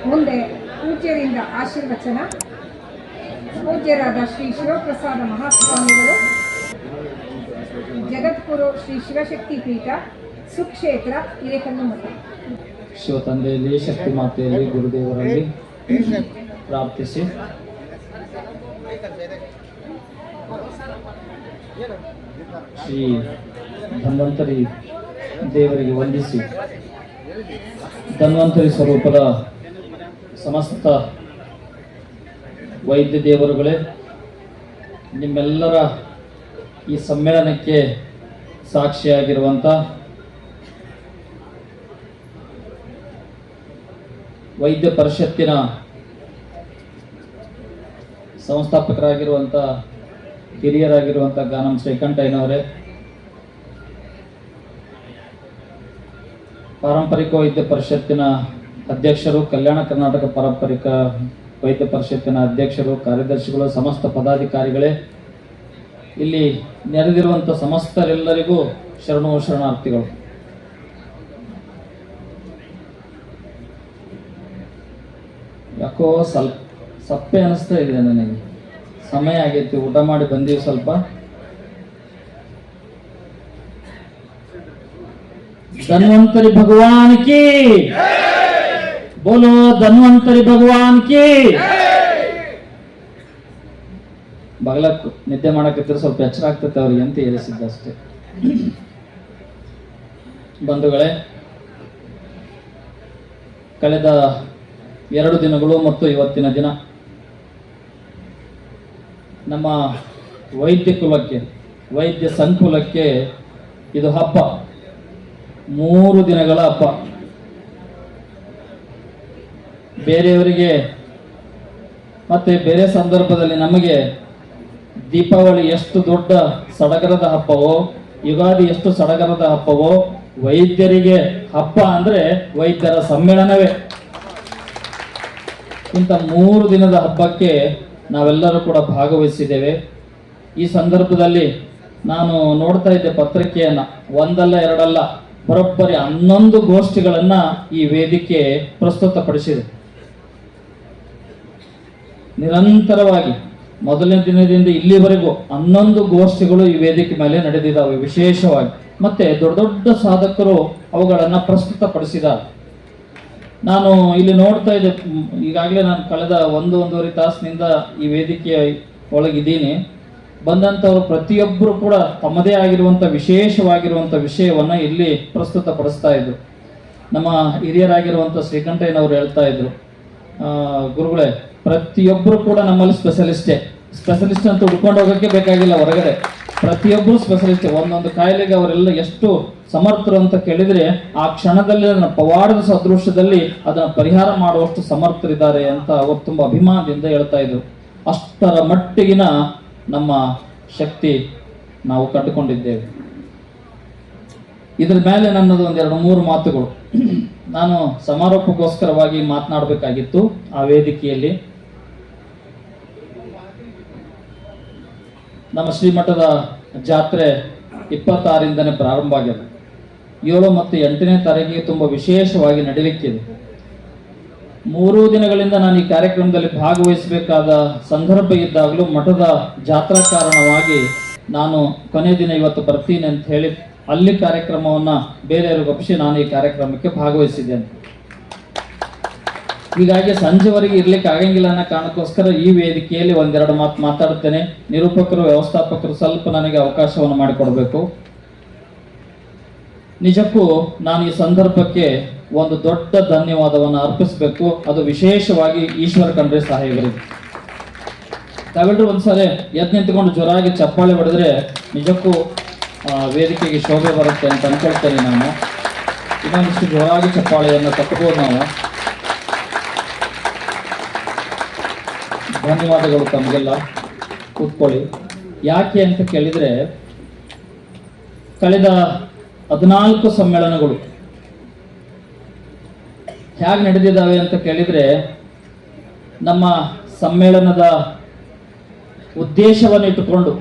ಮುಂದೆ ಪೂಜ್ಯರಿಂದ ಆಶೀರ್ವಚನ. ಪೂಜ್ಯರಾದ ಶ್ರೀ ಶಿವಪ್ರಸಾದ ಮಹಾಸ್ವಾಮಿಗಳು, ಜಗದ್ಗುರು ಶ್ರೀ ಶಿವಶಕ್ತಿ ಪೀಠ, ಸುಕ್ಷೇತ್ರ ಹಿರೇಕಲ್ಲುಮಠ. ಶಿವ ತಂದೆಯಲ್ಲಿ, ಶಕ್ತಿ ಮಾತೆಯಲ್ಲಿ, ಗುರುದೇವರಲ್ಲಿ ಪ್ರಾರ್ಥಿಸಿ ಶ್ರೀ ಧನ್ವಂತರಿ ದೇವರಿಗೆ ವಂದಿಸಿ, ಧನ್ವಂತರಿ ಸ್ವರೂಪದ ಸಮಸ್ತ ವೈದ್ಯ ದೇವರುಗಳೇ, ನಿಮ್ಮೆಲ್ಲರ ಈ ಸಮ್ಮೇಳನಕ್ಕೆ ಸಾಕ್ಷಿಯಾಗಿರುವಂಥ ವೈದ್ಯ ಪರಿಷತ್ತಿನ ಸಂಸ್ಥಾಪಕರಾಗಿರುವಂಥ ಹಿರಿಯರಾಗಿರುವಂಥ ಗಾನಂ ಶ್ರೀಕಂಠಯ್ಯನವರೇ, ಪಾರಂಪರಿಕ ವೈದ್ಯ ಪರಿಷತ್ತಿನ ಅಧ್ಯಕ್ಷರು, ಕಲ್ಯಾಣ ಕರ್ನಾಟಕ ಪಾರಂಪರಿಕ ವೈದ್ಯ ಪರಿಷತ್ತಿನ ಅಧ್ಯಕ್ಷರು, ಕಾರ್ಯದರ್ಶಿಗಳು, ಸಮಸ್ತ ಪದಾಧಿಕಾರಿಗಳೇ, ಇಲ್ಲಿ ನೆರೆದಿರುವಂಥ ಸಮಸ್ತರೆಲ್ಲರಿಗೂ ಶರಣು ಶರಣಾರ್ಥಿಗಳು. ಯಾಕೋ ಸ್ವಲ್ಪ ಸಪ್ಪೆ ಅನಿಸ್ತಾ ಇದೆ ನನಗೆ. ಸಮಯ ಆಗೈತಿ, ಊಟ ಮಾಡಿ ಬಂದೀವಿ ಸ್ವಲ್ಪ. ಧನ್ವಂತರಿ ಭಗವಾನ್ ಕಿ ಬೋಲೋ, ಧನ್ವಂತರಿ ಭಗವಾನ್ ಕಿ. ಬಗಲಕ್ಕೆ ನಿದ್ದೆ ಮಾಡಕತ್ತಿದ್ರೆ ಸ್ವಲ್ಪ ಎಚ್ಚರ ಆಗ್ತೈತೆ ಅವ್ರಿಗೆ ಅಂತ ಹೇಳಿಸಿದ್ದಷ್ಟೇ. ಬಂಧುಗಳೇ, ಕಳೆದ 2 ದಿನಗಳು ಮತ್ತು ಇವತ್ತಿನ ದಿನ ನಮ್ಮ ವೈದ್ಯ ಕುಲಕ್ಕೆ, ವೈದ್ಯ ಸಂಕುಲಕ್ಕೆ ಇದು ಹಬ್ಬ, 3 ದಿನಗಳ ಹಬ್ಬ. ಬೇರೆಯವರಿಗೆ ಮತ್ತೆ ಬೇರೆ ಸಂದರ್ಭದಲ್ಲಿ ನಮಗೆ ದೀಪಾವಳಿ ಎಷ್ಟು ದೊಡ್ಡ ಸಡಗರದ ಹಬ್ಬವೋ, ಯುಗಾದಿ ಎಷ್ಟು ಸಡಗರದ ಹಬ್ಬವೋ, ವೈದ್ಯರಿಗೆ ಹಬ್ಬ ಅಂದ್ರೆ ವೈದ್ಯರ ಸಮ್ಮೇಳನವೇ. ಇಂಥ 3 ದಿನದ ಹಬ್ಬಕ್ಕೆ ನಾವೆಲ್ಲರೂ ಕೂಡ ಭಾಗವಹಿಸಿದ್ದೇವೆ. ಈ ಸಂದರ್ಭದಲ್ಲಿ ನಾನು ನೋಡ್ತಾ ಇದ್ದೆ ಪತ್ರಿಕೆಯನ್ನ, ಒಂದಲ್ಲ ಎರಡಲ್ಲ, ಬರೋಬ್ಬರಿ 11 ಗೋಷ್ಠಿಗಳನ್ನ ಈ ವೇದಿಕೆ ಪ್ರಸ್ತುತಪಡಿಸಿದೆ. ನಿರಂತರವಾಗಿ ಮೊದಲನೇ ದಿನದಿಂದ ಇಲ್ಲಿವರೆಗೂ 11 ಗೋಷ್ಠಿಗಳು ಈ ವೇದಿಕೆ ಮೇಲೆ ನಡೆದಿದ್ದಾವೆ ವಿಶೇಷವಾಗಿ. ಮತ್ತೆ ದೊಡ್ಡ ದೊಡ್ಡ ಸಾಧಕರು ಅವುಗಳನ್ನ ಪ್ರಸ್ತುತಪಡಿಸಿದ್ದಾರೆ. ನಾನು ಇಲ್ಲಿ ನೋಡ್ತಾ ಇದ್ದೆ, ಈಗಾಗಲೇ ನಾನು ಕಳೆದ 1-1.5 ತಾಸಿನಿಂದ ಈ ವೇದಿಕೆಯ ಒಳಗಿದ್ದೀನಿ. ಬಂದಂಥವರು ಪ್ರತಿಯೊಬ್ಬರು ಕೂಡ ತಮ್ಮದೇ ಆಗಿರುವಂಥ ವಿಶೇಷವಾಗಿರುವಂಥ ವಿಷಯವನ್ನ ಇಲ್ಲಿ ಪ್ರಸ್ತುತಪಡಿಸ್ತಾ ಇದ್ರು. ನಮ್ಮ ಹಿರಿಯರಾಗಿರುವಂಥ ಶ್ರೀಕಂಠಯ್ಯನವರು ಹೇಳ್ತಾ ಇದ್ರು, ಗುರುಗಳೇ, ಪ್ರತಿಯೊಬ್ಬರು ಕೂಡ ನಮ್ಮಲ್ಲಿ ಸ್ಪೆಷಲಿಸ್ಟ್ ಅಂತ ಹುಡ್ಕೊಂಡು ಹೋಗೋಕ್ಕೆ ಬೇಕಾಗಿಲ್ಲ ಹೊರಗಡೆ. ಪ್ರತಿಯೊಬ್ಬರು ಸ್ಪೆಷಲಿಸ್ಟ್. ಒಂದೊಂದು ಕಾಯಿಲೆಗೆ ಅವರೆಲ್ಲ ಎಷ್ಟು ಸಮರ್ಥರು ಅಂತ ಕೇಳಿದ್ರೆ ಆ ಕ್ಷಣದಲ್ಲಿ ಅದನ್ನ ಪವಾಡದ ಸದೃಶ್ಯದಲ್ಲಿ ಅದನ್ನ ಪರಿಹಾರ ಮಾಡುವಷ್ಟು ಸಮರ್ಥರಿದ್ದಾರೆ ಅಂತ ಅವರು ತುಂಬಾ ಅಭಿಮಾನದಿಂದ ಹೇಳ್ತಾ ಇದ್ರು. ಅಷ್ಟರ ಮಟ್ಟಿಗಿನ ನಮ್ಮ ಶಕ್ತಿ ನಾವು ಕಂಡುಕೊಂಡಿದ್ದೇವೆ. ಇದ್ರ ಮೇಲೆ ನನ್ನದು 1-2-3 ಮಾತುಗಳು. ನಾನು ಸಮಾರೋಪಕ್ಕೋಸ್ಕರವಾಗಿ ಮಾತನಾಡಬೇಕಾಗಿತ್ತು ಆ ವೇದಿಕೆಯಲ್ಲಿ. ನಮ್ಮ ಶ್ರೀಮಠದ ಜಾತ್ರೆ 26ರಿಂದನೇ ಪ್ರಾರಂಭ ಆಗಿದೆ. 7 ಮತ್ತು 8ನೇ ತಾರೀಕಿಗೆ ತುಂಬಾ ವಿಶೇಷವಾಗಿ ನಡೀಲಿಕ್ಕಿದೆ. 3 ದಿನಗಳಿಂದ ನಾನು ಈ ಕಾರ್ಯಕ್ರಮದಲ್ಲಿ ಭಾಗವಹಿಸಬೇಕಾದ ಸಂದರ್ಭ ಇದ್ದಾಗಲೂ ಮಠದ ಜಾತ್ರಾ ಕಾರಣವಾಗಿ ನಾನು ಕೊನೆ ದಿನ ಇವತ್ತು ಬರ್ತೀನಿ ಅಂತ ಹೇಳಿ ಅಲ್ಲಿ ಕಾರ್ಯಕ್ರಮವನ್ನ ಬೇರೆಯವ್ರಿಗೆ ಒಪ್ಪಿಸಿ ನಾನು ಈ ಕಾರ್ಯಕ್ರಮಕ್ಕೆ ಭಾಗವಹಿಸಿದ್ದೇನೆ. ಹೀಗಾಗಿ ಸಂಜೆವರೆಗೆ ಇರ್ಲಿಕ್ಕೆ ಆಗಂಗಿಲ್ಲ ಅನ್ನೋ ಕಾರಣಕ್ಕೋಸ್ಕರ ಈ ವೇದಿಕೆಯಲ್ಲಿ 1-2 ಮಾತು ಮಾತಾಡುತ್ತೇನೆ. ನಿರೂಪಕರು, ವ್ಯವಸ್ಥಾಪಕರು ಸ್ವಲ್ಪ ನನಗೆ ಅವಕಾಶವನ್ನು ಮಾಡಿಕೊಡ್ಬೇಕು. ನಿಜಕ್ಕೂ ನಾನು ಈ ಸಂದರ್ಭಕ್ಕೆ ಒಂದು ದೊಡ್ಡ ಧನ್ಯವಾದವನ್ನು ಅರ್ಪಿಸಬೇಕು. ಅದು ವಿಶೇಷವಾಗಿ ಈಶ್ವರ ಖಂಡ್ರೆ ಸಾಹೇಬರಿಗೆ. ತಾವೆಲ್ಲರೂ ಒಂದ್ಸರಿ ಎದ್ದು ನಿಂತ್ಕೊಂಡು ಜೋರಾಗಿ ಚಪ್ಪಾಳೆ ಹೊಡೆದ್ರೆ ನಿಜಕ್ಕೂ ವೇದಿಕೆಗೆ ಶೋಭೆ ಬರುತ್ತೆ ಅಂತ ಅನ್ಕೊಳ್ತೇನೆ ನಾನು. ಇನ್ನೊಂದಿಷ್ಟು ಜೋರಾಗಿ ಚಪ್ಪಾಳೆಯನ್ನು ತಪ್ಪಬಹುದು ನಾವು. ಧನ್ಯವಾದಗಳು ತಮಗೆಲ್ಲ. ಕೂತ್ಕೊಳ್ಳಿ. ಯಾಕೆ ಅಂತ ಕೇಳಿದ್ರೆ, ಕಳೆದ 14 ಸಮ್ಮೇಳನಗಳು ಹೇಗೆ ನಡೆದಿದ್ದಾವೆ ಅಂತ ಕೇಳಿದ್ರೆ, ನಮ್ಮ ಸಮ್ಮೇಳನದ ಉದ್ದೇಶವನ್ನು ಇಟ್ಟುಕೊಂಡು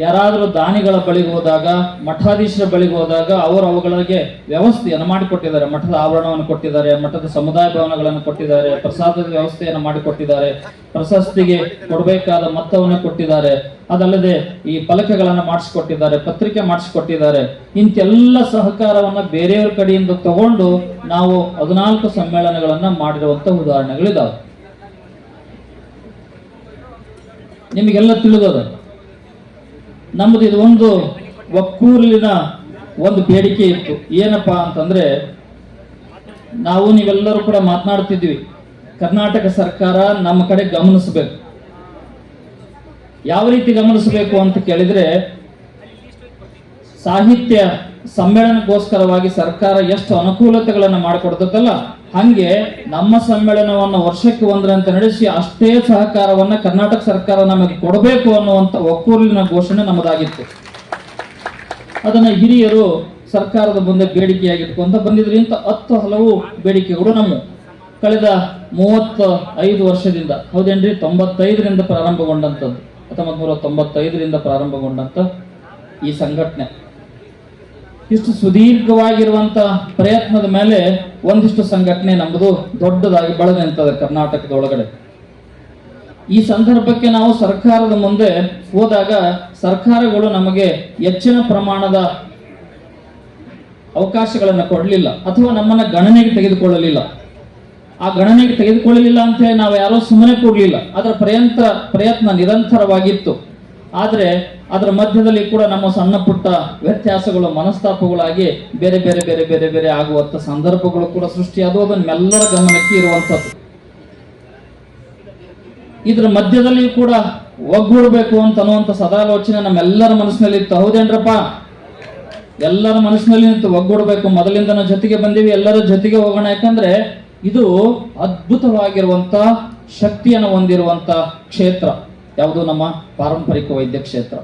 ಯಾರಾದರೂ ದಾನಿಗಳ ಬಳಿಗೆ ಹೋದಾಗ, ಮಠಾಧೀಶರ ಬಳಿಗೆ ಹೋದಾಗ ಅವರು ಅವುಗಳಿಗೆ ವ್ಯವಸ್ಥೆಯನ್ನು ಮಾಡಿಕೊಟ್ಟಿದ್ದಾರೆ. ಮಠದ ಆವರಣವನ್ನು ಕೊಟ್ಟಿದ್ದಾರೆ, ಮಠದ ಸಮುದಾಯ ಭವನಗಳನ್ನು ಕೊಟ್ಟಿದ್ದಾರೆ, ಪ್ರಸಾದದ ವ್ಯವಸ್ಥೆಯನ್ನು ಮಾಡಿಕೊಟ್ಟಿದ್ದಾರೆ, ಪ್ರಶಸ್ತಿಗೆ ಕೊಡಬೇಕಾದ ಮೊತ್ತವನ್ನು ಕೊಟ್ಟಿದ್ದಾರೆ. ಅದಲ್ಲದೆ ಈ ಫಲಕಗಳನ್ನು ಮಾಡಿಸಿಕೊಟ್ಟಿದ್ದಾರೆ, ಪತ್ರಿಕೆ ಮಾಡಿಸಿಕೊಟ್ಟಿದ್ದಾರೆ. ಇಂತೆಲ್ಲ ಸಹಕಾರವನ್ನ ಬೇರೆಯವರ ಕಡೆಯಿಂದ ತಗೊಂಡು ನಾವು 14 ಸಮ್ಮೇಳನಗಳನ್ನ ಮಾಡಿರುವಂತ ಉದಾಹರಣೆಗಳಿದಾವೆ. ನಿಮಗೆಲ್ಲ ತಿಳಿದದ. ನಮ್ಮದು ಇದು ಒಂದು ಒಕ್ಕೂರಿನ ಒಂದು ಬೇಡಿಕೆ ಇತ್ತು. ಏನಪ್ಪಾ ಅಂತಂದ್ರೆ, ನಾವು ನೀವೆಲ್ಲರೂ ಕೂಡ ಮಾತನಾಡ್ತಿದ್ವಿ, ಕರ್ನಾಟಕ ಸರ್ಕಾರ ನಮ್ಮ ಕಡೆ ಗಮನಿಸಬೇಕು. ಯಾವ ರೀತಿ ಗಮನಿಸಬೇಕು ಅಂತ ಕೇಳಿದ್ರೆ, ಸಾಹಿತ್ಯ ಸಮ್ಮೇಳನಕ್ಕೋಸ್ಕರವಾಗಿ ಸರ್ಕಾರ ಎಷ್ಟು ಅನುಕೂಲತೆಗಳನ್ನು ಮಾಡಿಕೊಡ್ತದಲ್ಲ, ಹಂಗೆ ನಮ್ಮ ಸಮ್ಮೇಳನವನ್ನು ವರ್ಷಕ್ಕೆ ಒಂದರಂತೆ ನಡೆಸಿ ಅಷ್ಟೇ ಸಹಕಾರವನ್ನ ಕರ್ನಾಟಕ ಸರ್ಕಾರ ನಮಗೆ ಕೊಡಬೇಕು ಅನ್ನುವಂತ ಒಕ್ಕೂರಿನ ಘೋಷಣೆ ನಮ್ಮದಾಗಿತ್ತು. ಅದನ್ನ ಹಿರಿಯರು ಸರ್ಕಾರದ ಮುಂದೆ ಬೇಡಿಕೆಯಾಗಿಟ್ಕೊಂತ ಬಂದಿದ್ರು. ಇಂಥ 10 ಹಲವು ಬೇಡಿಕೆಗಳು ನಮ್ಮ ಕಳೆದ 35 ವರ್ಷದಿಂದ, ಹೌದೇನ್ರಿ, 95ರಿಂದ ಪ್ರಾರಂಭಗೊಂಡಂಥದ್ದು, 1995ರಿಂದ ಪ್ರಾರಂಭಗೊಂಡಂತ ಈ ಸಂಘಟನೆ ಇಷ್ಟು ಸುದೀರ್ಘವಾಗಿರುವಂತ ಪ್ರಯತ್ನದ ಮೇಲೆ ಒಂದಿಷ್ಟು ಸಂಘಟನೆ ನಮ್ಮದು ದೊಡ್ಡದಾಗಿ ಬೆಳೆದ ನಿಂತದೆ ಕರ್ನಾಟಕದ ಒಳಗಡೆ. ಈ ಸಂದರ್ಭಕ್ಕೆ ನಾವು ಸರ್ಕಾರದ ಮುಂದೆ ಹೋದಾಗ ಸರ್ಕಾರಗಳು ನಮಗೆ ಹೆಚ್ಚಿನ ಪ್ರಮಾಣದ ಅವಕಾಶಗಳನ್ನು ಕೊಡಲಿಲ್ಲ ಅಥವಾ ನಮ್ಮನ್ನ ಗಣನೆಗೆ ತೆಗೆದುಕೊಳ್ಳಲಿಲ್ಲ. ಆ ಗಣನೆಗೆ ತೆಗೆದುಕೊಳ್ಳಲಿಲ್ಲ ಅಂತ ಹೇಳಿ ನಾವು ಯಾರೋ ಸುಮ್ಮನೆ ಕೂಡಲಿಲ್ಲ. ಅದರ ಪ್ರಯತ್ನ ನಿರಂತರವಾಗಿತ್ತು. ಆದರೆ ಅದರ ಮಧ್ಯದಲ್ಲಿ ಕೂಡ ನಮ್ಮ ಸಣ್ಣ ಪುಟ್ಟ ವ್ಯತ್ಯಾಸಗಳು, ಮನಸ್ತಾಪಗಳಾಗಿ ಬೇರೆ ಬೇರೆ ಬೇರೆ ಬೇರೆ ಬೇರೆ ಆಗುವಂತ ಸಂದರ್ಭಗಳು ಕೂಡ ಸೃಷ್ಟಿಯಾದವು. ಅದನ್ನೆಲ್ಲರ ಗಮನಕ್ಕೆ ಇರುವಂಥದ್ದು. ಇದರ ಮಧ್ಯದಲ್ಲಿ ಕೂಡ ಒಗ್ಗೂಡಬೇಕು ಅಂತ ಅನ್ನುವಂಥ ಸದಾಲೋಚನೆ ನಮ್ಮೆಲ್ಲರ ಮನಸ್ಸಿನಲ್ಲಿ ಇತ್ತು. ಹೌದೇನ್ರಪ್ಪ? ಎಲ್ಲರ ಮನಸ್ಸಿನಲ್ಲಿ ನಿಂತು ಒಗ್ಗೂಡಬೇಕು. ಮೊದಲಿಂದ ಜೊತೆಗೆ ಬಂದೀವಿ, ಎಲ್ಲರ ಜೊತೆಗೆ ಹೋಗೋಣ. ಯಾಕಂದ್ರೆ ಇದು ಅದ್ಭುತವಾಗಿರುವಂತ ಶಕ್ತಿಯನ್ನು ಹೊಂದಿರುವಂತ ಕ್ಷೇತ್ರ ಯಾವುದು? ನಮ್ಮ ಪಾರಂಪರಿಕ ವೈದ್ಯ ಕ್ಷೇತ್ರ.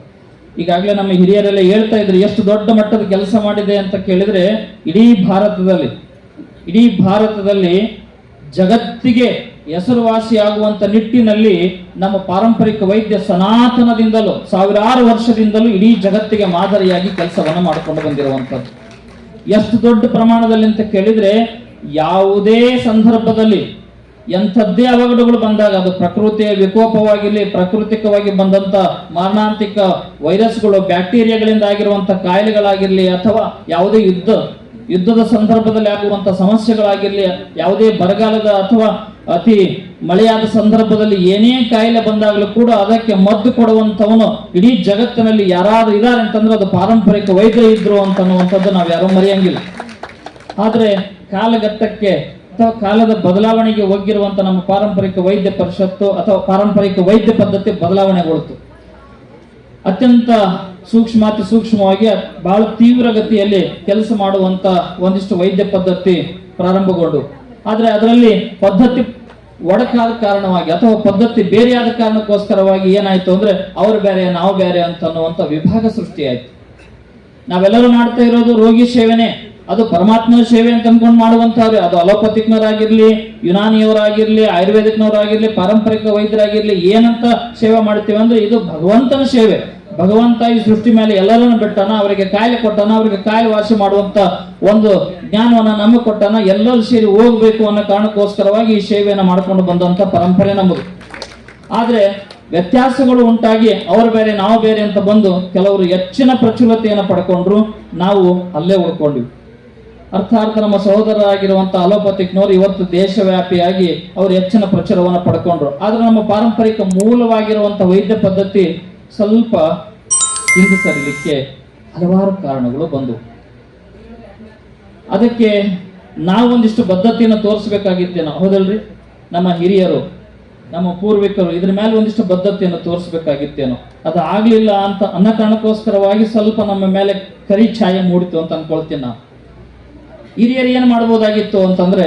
ಈಗಾಗಲೇ ನಮ್ಮ ಹಿರಿಯರೆಲ್ಲ ಹೇಳ್ತಾ ಇದ್ರು ಎಷ್ಟು ದೊಡ್ಡ ಮಟ್ಟದ ಕೆಲಸ ಮಾಡಿದೆ ಅಂತ ಕೇಳಿದ್ರೆ, ಇಡೀ ಭಾರತದಲ್ಲಿ ಜಗತ್ತಿಗೆ ಹೆಸರುವಾಸಿಯಾಗುವಂತ ನಿಟ್ಟಿನಲ್ಲಿ ನಮ್ಮ ಪಾರಂಪರಿಕ ವೈದ್ಯ ಸನಾತನದಿಂದಲೂ ಸಾವಿರಾರು ವರ್ಷದಿಂದಲೂ ಇಡೀ ಜಗತ್ತಿಗೆ ಮಾದರಿಯಾಗಿ ಕೆಲಸವನ್ನು ಮಾಡಿಕೊಂಡು ಬಂದಿರುವಂಥದ್ದು. ಎಷ್ಟು ದೊಡ್ಡ ಪ್ರಮಾಣದಲ್ಲಿ ಅಂತ ಕೇಳಿದ್ರೆ, ಯಾವುದೇ ಸಂದರ್ಭದಲ್ಲಿ ಎಂಥದ್ದೇ ಅವಘಡಗಳು ಬಂದಾಗ, ಅದು ಪ್ರಕೃತಿಯ ವಿಕೋಪವಾಗಿರಲಿ, ಪ್ರಾಕೃತಿಕವಾಗಿ ಬಂದಂತ ಮಾರಣಾಂತಿಕ ವೈರಸ್ಗಳು, ಬ್ಯಾಕ್ಟೀರಿಯಾಗಳಿಂದ ಆಗಿರುವಂತ ಕಾಯಿಲೆಗಳಾಗಿರ್ಲಿ, ಅಥವಾ ಯಾವುದೇ ಯುದ್ಧದ ಸಂದರ್ಭದಲ್ಲಿ ಆಗುವಂತ ಸಮಸ್ಯೆಗಳಾಗಿರ್ಲಿ, ಯಾವುದೇ ಬರಗಾಲದ ಅಥವಾ ಅತಿ ಮಳೆಯಾದ ಸಂದರ್ಭದಲ್ಲಿ ಏನೇ ಕಾಯಿಲೆ ಬಂದಾಗಲೂ ಕೂಡ ಅದಕ್ಕೆ ಮದ್ದು ಕೊಡುವಂತವನು ಇಡೀ ಜಗತ್ತಿನಲ್ಲಿ ಯಾರಾದ್ರೂ ಇದ್ದಾರೆ ಅಂತಂದ್ರೆ ಅದು ಪಾರಂಪರಿಕ ವೈದ್ಯ ಇದ್ರು ಅಂತನ್ನುವಂಥದ್ದು ನಾವು ಯಾರೂ ಮರೆಯಂಗಿಲ್ಲ. ಆದ್ರೆ ಕಾಲಘಟ್ಟಕ್ಕೆ ಅಥವಾ ಕಾಲದ ಬದಲಾವಣೆಗೆ ಒಗ್ಗಿರುವಂತ ನಮ್ಮ ಪಾರಂಪರಿಕ ವೈದ್ಯ ಪರಿಷತ್ತು ಅಥವಾ ಪಾರಂಪರಿಕ ವೈದ್ಯ ಪದ್ಧತಿ ಬದಲಾವಣೆಗೊಳ್ತು. ಅತ್ಯಂತ ಸೂಕ್ಷ್ಮವಾಗಿ ಬಹಳ ತೀವ್ರಗತಿಯಲ್ಲಿ ಕೆಲಸ ಮಾಡುವಂತ ಒಂದಿಷ್ಟು ವೈದ್ಯ ಪದ್ಧತಿ ಪ್ರಾರಂಭಗೊಂಡು, ಆದ್ರೆ ಅದರಲ್ಲಿ ಪದ್ಧತಿ ಒಡಕಾದ ಕಾರಣವಾಗಿ ಅಥವಾ ಪದ್ಧತಿ ಬೇರೆಯಾದ ಕಾರಣಕ್ಕೋಸ್ಕರವಾಗಿ ಏನಾಯ್ತು ಅಂದ್ರೆ ಅವ್ರು ಬೇರೆ ನಾವು ಬೇರೆ ಅಂತನ್ನುವಂತ ವಿಭಾಗ ಸೃಷ್ಟಿಯಾಯ್ತು. ನಾವೆಲ್ಲರೂ ಮಾಡ್ತಾ ಇರೋದು ರೋಗಿ ಸೇವೆನೇ, ಅದು ಪರಮಾತ್ಮನ ಸೇವೆ ಅಂತ ಅನ್ಕೊಂಡು ಮಾಡುವಂತವ್ರೆ. ಅದು ಅಲೋಪತಿಕ್ನವರಾಗಿರ್ಲಿ, ಯುನಾನಿಯವರಾಗಿರ್ಲಿ, ಆಯುರ್ವೇದಿಕ್ನವರಾಗಿರ್ಲಿ, ಪಾರಂಪರಿಕ ವೈದ್ಯರಾಗಿರ್ಲಿ, ಏನಂತ ಸೇವೆ ಮಾಡ್ತೀವಿ ಅಂದ್ರೆ ಇದು ಭಗವಂತನ ಸೇವೆ. ಭಗವಂತ ಈ ಸೃಷ್ಟಿ ಮೇಲೆ ಎಲ್ಲರನ್ನು ಬಿಟ್ಟಾನ, ಅವರಿಗೆ ಕಾಯಿಲೆ ಕೊಟ್ಟಾನ, ಅವರಿಗೆ ಕಾಯಿಲೆ ವಾಸಿ ಮಾಡುವಂತ ಒಂದು ಜ್ಞಾನವನ್ನ ನಮಗೆ ಕೊಟ್ಟಾನ. ಎಲ್ಲರೂ ಸೇರಿ ಹೋಗ್ಬೇಕು ಅನ್ನೋ ಕಾರಣಕ್ಕೋಸ್ಕರವಾಗಿ ಈ ಸೇವೆಯನ್ನ ಮಾಡ್ಕೊಂಡು ಬಂದಂತ ಪರಂಪರೆ ನಮ್ಮದು. ಆದ್ರೆ ವ್ಯತ್ಯಾಸಗಳು ಉಂಟಾಗಿ ಅವರು ಬೇರೆ ನಾವು ಬೇರೆ ಅಂತ ಬಂದು ಕೆಲವರು ಹೆಚ್ಚಿನ ಪ್ರಚುರತೆಯನ್ನು ಪಡ್ಕೊಂಡ್ರು, ನಾವು ಅಲ್ಲೇ ಉಳ್ಕೊಂಡ್ವಿ. ಅರ್ಥಾತ್ ನಮ್ಮ ಸಹೋದರರಾಗಿರುವಂತಹ ಅಲೋಪತಿಕ್ನವರು ಇವತ್ತು ದೇಶವ್ಯಾಪಿಯಾಗಿ ಅವರು ಹೆಚ್ಚಿನ ಪ್ರಚಾರವನ್ನು ಪಡ್ಕೊಂಡ್ರು. ಆದ್ರೆ ನಮ್ಮ ಪಾರಂಪರಿಕ ಮೂಲವಾಗಿರುವಂತ ವೈದ್ಯ ಪದ್ಧತಿ ಸ್ವಲ್ಪ ಹಿಂದೆ ಸರಿಲಿಕ್ಕೆ ಹಲವಾರು ಕಾರಣಗಳು ಬಂದವು. ಅದಕ್ಕೆ ನಾವೊಂದಿಷ್ಟು ಬದ್ಧತೆಯನ್ನು ತೋರಿಸ್ಬೇಕಾಗಿತ್ತೇನೋ, ಹೌದಲ್ರಿ? ನಮ್ಮ ಹಿರಿಯರು, ನಮ್ಮ ಪೂರ್ವಿಕರು ಇದ್ರ ಮೇಲೆ ಒಂದಿಷ್ಟು ಬದ್ಧತೆಯನ್ನು ತೋರಿಸ್ಬೇಕಾಗಿತ್ತೇನೋ, ಅದು ಆಗ್ಲಿಲ್ಲ ಅಂತ ಅನ್ನೋ ಕಾರಣಕ್ಕೋಸ್ಕರವಾಗಿ ಸ್ವಲ್ಪ ನಮ್ಮ ಮೇಲೆ ಕರಿ ಛಾಯೆ ಮೂಡಿತು ಅಂತ ಅನ್ಕೊಳ್ತೀನಿ ನಾವು. ಹಿರಿಯರು ಏನ್ ಮಾಡ್ಬೋದಾಗಿತ್ತು ಅಂತಂದ್ರೆ,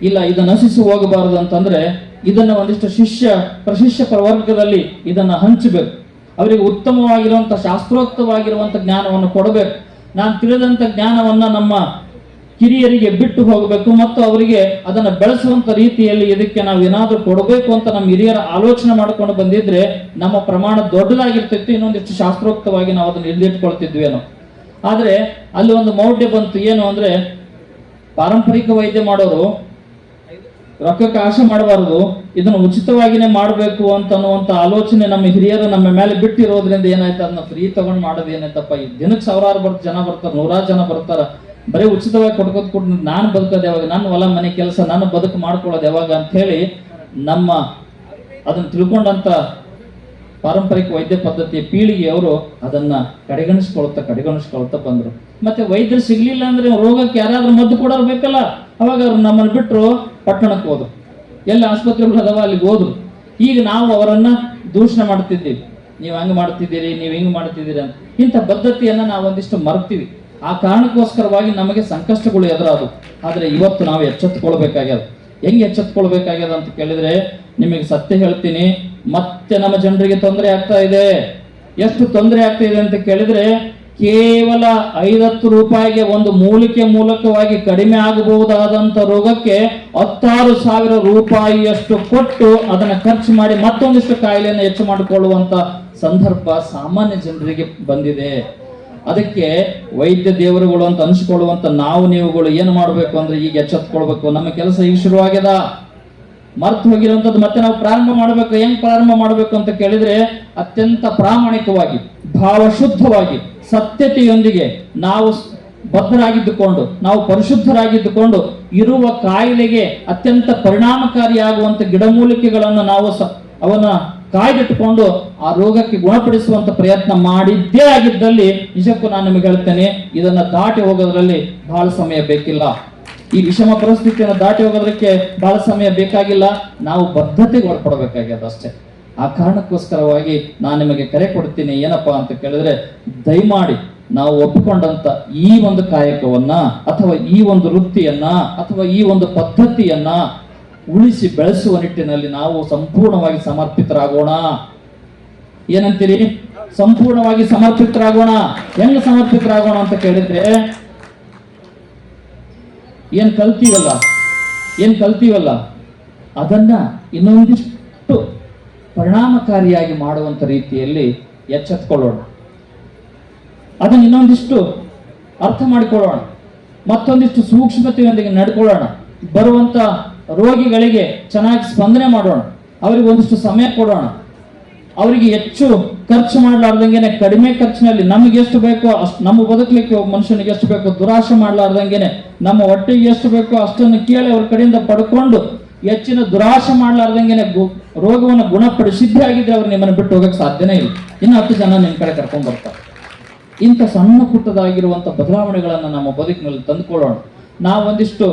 ಇಲ್ಲ ಇದು ನಶಿಸಿ ಹೋಗಬಾರದು ಅಂತಂದ್ರೆ ಇದನ್ನ ಒಂದಿಷ್ಟು ಪ್ರಶಿಷ್ಯ ಪ್ರವರ್ಗದಲ್ಲಿ ಇದನ್ನ ಹಂಚಬೇಕು, ಅವರಿಗೆ ಉತ್ತಮವಾಗಿರುವಂತ ಶಾಸ್ತ್ರೋಕ್ತವಾಗಿರುವಂತ ಜ್ಞಾನವನ್ನು ಕೊಡಬೇಕು. ನಾನು ತಿಳಿದಂತ ಜ್ಞಾನವನ್ನ ನಮ್ಮ ಕಿರಿಯರಿಗೆ ಬಿಟ್ಟು ಹೋಗಬೇಕು ಮತ್ತು ಅವರಿಗೆ ಅದನ್ನ ಬೆಳೆಸುವಂತ ರೀತಿಯಲ್ಲಿ ಇದಕ್ಕೆ ನಾವು ಏನಾದ್ರೂ ಕೊಡಬೇಕು ಅಂತ ನಮ್ಮ ಹಿರಿಯರ ಆಲೋಚನೆ ಮಾಡ್ಕೊಂಡು ಬಂದಿದ್ರೆ ನಮ್ಮ ಪ್ರಮಾಣ ದೊಡ್ಡದಾಗಿರ್ತಿತ್ತು, ಇನ್ನೊಂದಿಷ್ಟು ಶಾಸ್ತ್ರೋಕ್ತವಾಗಿ ನಾವು ಅದನ್ನ ಹಿಡಿದಿಟ್ಕೊಳ್ತಿದ್ವೇನೋ. ಆದ್ರೆ ಅಲ್ಲಿ ಒಂದು ಮೌಢ್ಯ ಬಂತು. ಏನು ಅಂದ್ರೆ ಪಾರಂಪರಿಕ ವೈದ್ಯ ಮಾಡೋರು ರೊಕ್ಕಕ್ಕೆ ಆಶೆ ಮಾಡಬಾರದು, ಇದನ್ನು ಉಚಿತವಾಗಿನೇ ಮಾಡಬೇಕು ಅನ್ನುವಂತ ಆಲೋಚನೆ ನಮ್ಮ ಹಿರಿಯರು ನಮ್ಮ ಮೇಲೆ ಬಿಟ್ಟಿರೋದ್ರಿಂದ ಏನಾಯ್ತು, ಅದನ್ನ ಫ್ರೀ ತಗೊಂಡ್ ಮಾಡೋದು ಏನಾಯ್ತಪ್ಪ, ಈ ದಿನಕ್ಕೆ ಸಾವಿರಾರು ಜನ ಬರ್ತಾರೆ, 100 ಜನ ಬರ್ತಾರ, ಬರೀ ಉಚಿತವಾಗಿ ಕೊಟ್ಕೋದ್ ಕೊಟ್ಟು ನಾನು ಬದುಕೋದು ಯಾವಾಗ, ನನ್ನ ಹೊಲ ಮನೆ ಕೆಲಸ ನಾನು ಬದುಕು ಮಾಡ್ಕೊಳ್ಳೋದು ಯಾವಾಗ ಅಂತ ಹೇಳಿ ನಮ್ಮ ಅದನ್ನ ತಿಳ್ಕೊಂಡಂತ ಪಾರಂಪರಿಕ ವೈದ್ಯ ಪದ್ಧತಿಯ ಪೀಳಿಗೆಯವರು ಅದನ್ನ ಕಡೆಗಣಿಸ್ಕೊಳ್ತಾ ಬಂದ್ರು. ಮತ್ತೆ ವೈದ್ಯರು ಸಿಗ್ಲಿಲ್ಲ ಅಂದ್ರೆ ರೋಗಕ್ಕೆ ಯಾರಾದ್ರೂ ಮದ್ದು ಕೊಡೋರು ಬೇಕಲ್ಲ, ಅವಾಗ ಅವ್ರು ನಮ್ಮನ್ನು ಬಿಟ್ಟರು ಪಟ್ಟಣಕ್ಕೆ ಹೋದ್ರು, ಎಲ್ಲ ಆಸ್ಪತ್ರೆಗಳು ಅದಾವ ಅಲ್ಲಿಗೆ ಹೋದ್ರು. ಈಗ ನಾವು ಅವರನ್ನ ದೂಷಣೆ ಮಾಡ್ತಿದ್ದೀವಿ, ನೀವು ಹಂಗೆ ಮಾಡ್ತಿದ್ದೀರಿ, ನೀವು ಹಿಂಗೆ ಮಾಡ್ತಿದ್ದೀರಿ ಅಂತ. ಇಂಥ ಪದ್ಧತಿಯನ್ನ ನಾವು ಒಂದಿಷ್ಟು ಮರ್ತೀವಿ. ಆ ಕಾರಣಕ್ಕೋಸ್ಕರವಾಗಿ ನಮಗೆ ಸಂಕಷ್ಟಗಳು ಎದುರಾದವು. ಆದ್ರೆ ಇವತ್ತು ನಾವು ಎಚ್ಚೆತ್ತುಕೊಳ್ಬೇಕಾಗ್ಯದ. ಹೆಂಗೆ ಎಚ್ಚೆತ್ತುಕೊಳ್ಬೇಕಾಗ್ಯದ ಅಂತ ಕೇಳಿದ್ರೆ, ನಿಮಗೆ ಸತ್ಯ ಹೇಳ್ತೀನಿ, ಮತ್ತೆ ನಮ್ಮ ಜನರಿಗೆ ತೊಂದರೆ ಆಗ್ತಾ ಇದೆ. ಎಷ್ಟು ತೊಂದರೆ ಆಗ್ತಾ ಇದೆ ಅಂತ ಕೇಳಿದ್ರೆ, ಕೇವಲ 5-10 ರೂಪಾಯಿಗೆ ಒಂದು ಮೂಲಿಕೆ ಮೂಲಕವಾಗಿ ಕಡಿಮೆ ಆಗಬಹುದಾದಂತ ರೋಗಕ್ಕೆ 16,000 ರೂಪಾಯಿಯಷ್ಟು ಕೊಟ್ಟು ಅದನ್ನ ಖರ್ಚು ಮಾಡಿ ಮತ್ತೊಂದಿಷ್ಟು ಕಾಯಿಲೆಯನ್ನು ಹೆಚ್ಚು ಮಾಡಿಕೊಳ್ಳುವಂತ ಸಂದರ್ಭ ಸಾಮಾನ್ಯ ಜನರಿಗೆ ಬಂದಿದೆ. ಅದಕ್ಕೆ ವೈದ್ಯ ದೇವರುಗಳು ಅಂತ ಅನ್ಸ್ಕೊಳ್ಳುವಂತ ನಾವು ನೀವುಗಳು ಏನು ಮಾಡ್ಬೇಕು ಅಂದ್ರೆ ಈಗ ಎಚ್ಚೆತ್ಕೊಳ್ಬೇಕು. ನಮ್ಮ ಕೆಲಸ ಈಗ ಶುರುವಾಗ್ಯದ, ಮರ್ತು ಹೋಗಿರುವಂತದ್ದು ಮತ್ತೆ ನಾವು ಪ್ರಾರಂಭ ಮಾಡ್ಬೇಕು. ಹೆಂಗ್ ಪ್ರಾರಂಭ ಮಾಡ್ಬೇಕು ಅಂತ ಕೇಳಿದ್ರೆ, ಅತ್ಯಂತ ಪ್ರಾಮಾಣಿಕವಾಗಿ, ಭಾವಶುದ್ಧವಾಗಿ, ಸತ್ಯತೆಯೊಂದಿಗೆ ನಾವು ಬದ್ಧರಾಗಿದ್ದುಕೊಂಡು, ನಾವು ಪರಿಶುದ್ಧರಾಗಿದ್ದುಕೊಂಡು ಇರುವ ಕಾಯಿಲೆಗೆ ಅತ್ಯಂತ ಪರಿಣಾಮಕಾರಿಯಾಗುವಂತ ಗಿಡಮೂಲಿಕೆಗಳನ್ನು ನಾವು ಅವನ್ನ ಕಾಯ್ದಿಟ್ಟುಕೊಂಡು ಆ ರೋಗಕ್ಕೆ ಗುಣಪಡಿಸುವಂತ ಪ್ರಯತ್ನ ಮಾಡಿದ್ದೇ ಆಗಿದ್ದಲ್ಲಿ ನಿಜಕ್ಕೂ ನಾನು ನಿಮಗೆ ಹೇಳ್ತೇನೆ, ಇದನ್ನ ದಾಟಿ ಹೋಗೋದ್ರಲ್ಲಿ ಬಹಳ ಸಮಯ ಬೇಕಿಲ್ಲ. ಈ ವಿಷಮ ಪರಿಸ್ಥಿತಿಯನ್ನು ದಾಟಿ ಹೋಗೋದಕ್ಕೆ ಬಹಳ ಸಮಯ ಬೇಕಾಗಿಲ್ಲ. ನಾವು ಬದ್ಧತೆಗೆ ಒಳಪಡಬೇಕಾಗ್ಯದ ಅಷ್ಟೇ. ಆ ಕಾರಣಕ್ಕೋಸ್ಕರವಾಗಿ ನಾನು ನಿಮಗೆ ಕರೆ ಕೊಡ್ತೀನಿ. ಏನಪ್ಪಾ ಅಂತ ಕೇಳಿದ್ರೆ, ದಯಮಾಡಿ ನಾವು ಒಪ್ಪಿಕೊಂಡಂತ ಈ ಒಂದು ಕಾಯಕವನ್ನ ಅಥವಾ ಈ ಒಂದು ವೃತ್ತಿಯನ್ನ ಅಥವಾ ಈ ಒಂದು ಪದ್ಧತಿಯನ್ನ ಉಳಿಸಿ ಬೆಳೆಸುವ ನಿಟ್ಟಿನಲ್ಲಿ ನಾವು ಸಂಪೂರ್ಣವಾಗಿ ಸಮರ್ಪಿತರಾಗೋಣ. ಏನಂತೀರಿ? ಸಂಪೂರ್ಣವಾಗಿ ಸಮರ್ಪಿತರಾಗೋಣ. ಹೆಂಗ ಸಮರ್ಪಿತರಾಗೋಣ ಅಂತ ಕೇಳಿದ್ರೆ, ಏನ್ ಕಲ್ತೀವಲ್ಲ ಅದನ್ನ ಇನ್ನೊಂದಿಷ್ಟು ಪರಿಣಾಮಕಾರಿಯಾಗಿ ಮಾಡುವಂತ ರೀತಿಯಲ್ಲಿ ಎಚ್ಚೆತ್ಕೊಳ್ಳೋಣ. ಅದನ್ನ ಇನ್ನೊಂದಿಷ್ಟು ಅರ್ಥ ಮಾಡಿಕೊಳ್ಳೋಣ, ಮತ್ತೊಂದಿಷ್ಟು ಸೂಕ್ಷ್ಮತೆಯೊಂದಿಗೆ ನಡ್ಕೊಳ್ಳೋಣ. ಬರುವಂತ ರೋಗಿಗಳಿಗೆ ಚೆನ್ನಾಗಿ ಸ್ಪಂದನೆ ಮಾಡೋಣ, ಅವರಿಗೆ ಒಂದಿಷ್ಟು ಸಮಯ ಕೊಡೋಣ, ಅವರಿಗೆ ಹೆಚ್ಚು ಖರ್ಚು ಮಾಡಲಾರ್ದಂಗೆನೆ ಕಡಿಮೆ ಖರ್ಚಿನಲ್ಲಿ ನಮಗೆ ಎಷ್ಟು ಬೇಕೋ ಅಷ್ಟು, ನಮ್ಮ ಬದುಕಲಿಕ್ಕೆ ಒಬ್ಬ ಮನುಷ್ಯನಿಗೆ ಎಷ್ಟು ಬೇಕೋ ದುರಾಶೆ ಮಾಡಲಾರ್ದಂಗೆನೆ ನಮ್ಮ ಹೊಟ್ಟೆಗೆ ಎಷ್ಟು ಬೇಕೋ ಅಷ್ಟನ್ನು ಕೇಳಿ ಅವ್ರ ಕಡೆಯಿಂದ ಪಡ್ಕೊಂಡು ಹೆಚ್ಚಿನ ದುರಾಶೆ ಮಾಡಲಾರ್ದಂಗೆನೆ ರೋಗವನ್ನು ಗುಣಪಡಿಸಿದ್ದೇ ಆಗಿದ್ರೆ ಅವ್ರು ನಿಮ್ಮನ್ನು ಬಿಟ್ಟು ಹೋಗಕ್ಕೆ ಸಾಧ್ಯನೇ ಇಲ್ಲ. ಇನ್ನು 10 ಜನ ನಿಮ್ಮ ಕಡೆ ಕರ್ಕೊಂಡ್ ಬರ್ತಾರೆ. ಇಂಥ ಸಣ್ಣ ಪುಟ್ಟದಾಗಿರುವಂತ ಬದಲಾವಣೆಗಳನ್ನು ನಮ್ಮ ಬದುಕಿನಲ್ಲಿ ತಂದುಕೊಳ್ಳೋಣ. ನಾವು ಒಂದಿಷ್ಟು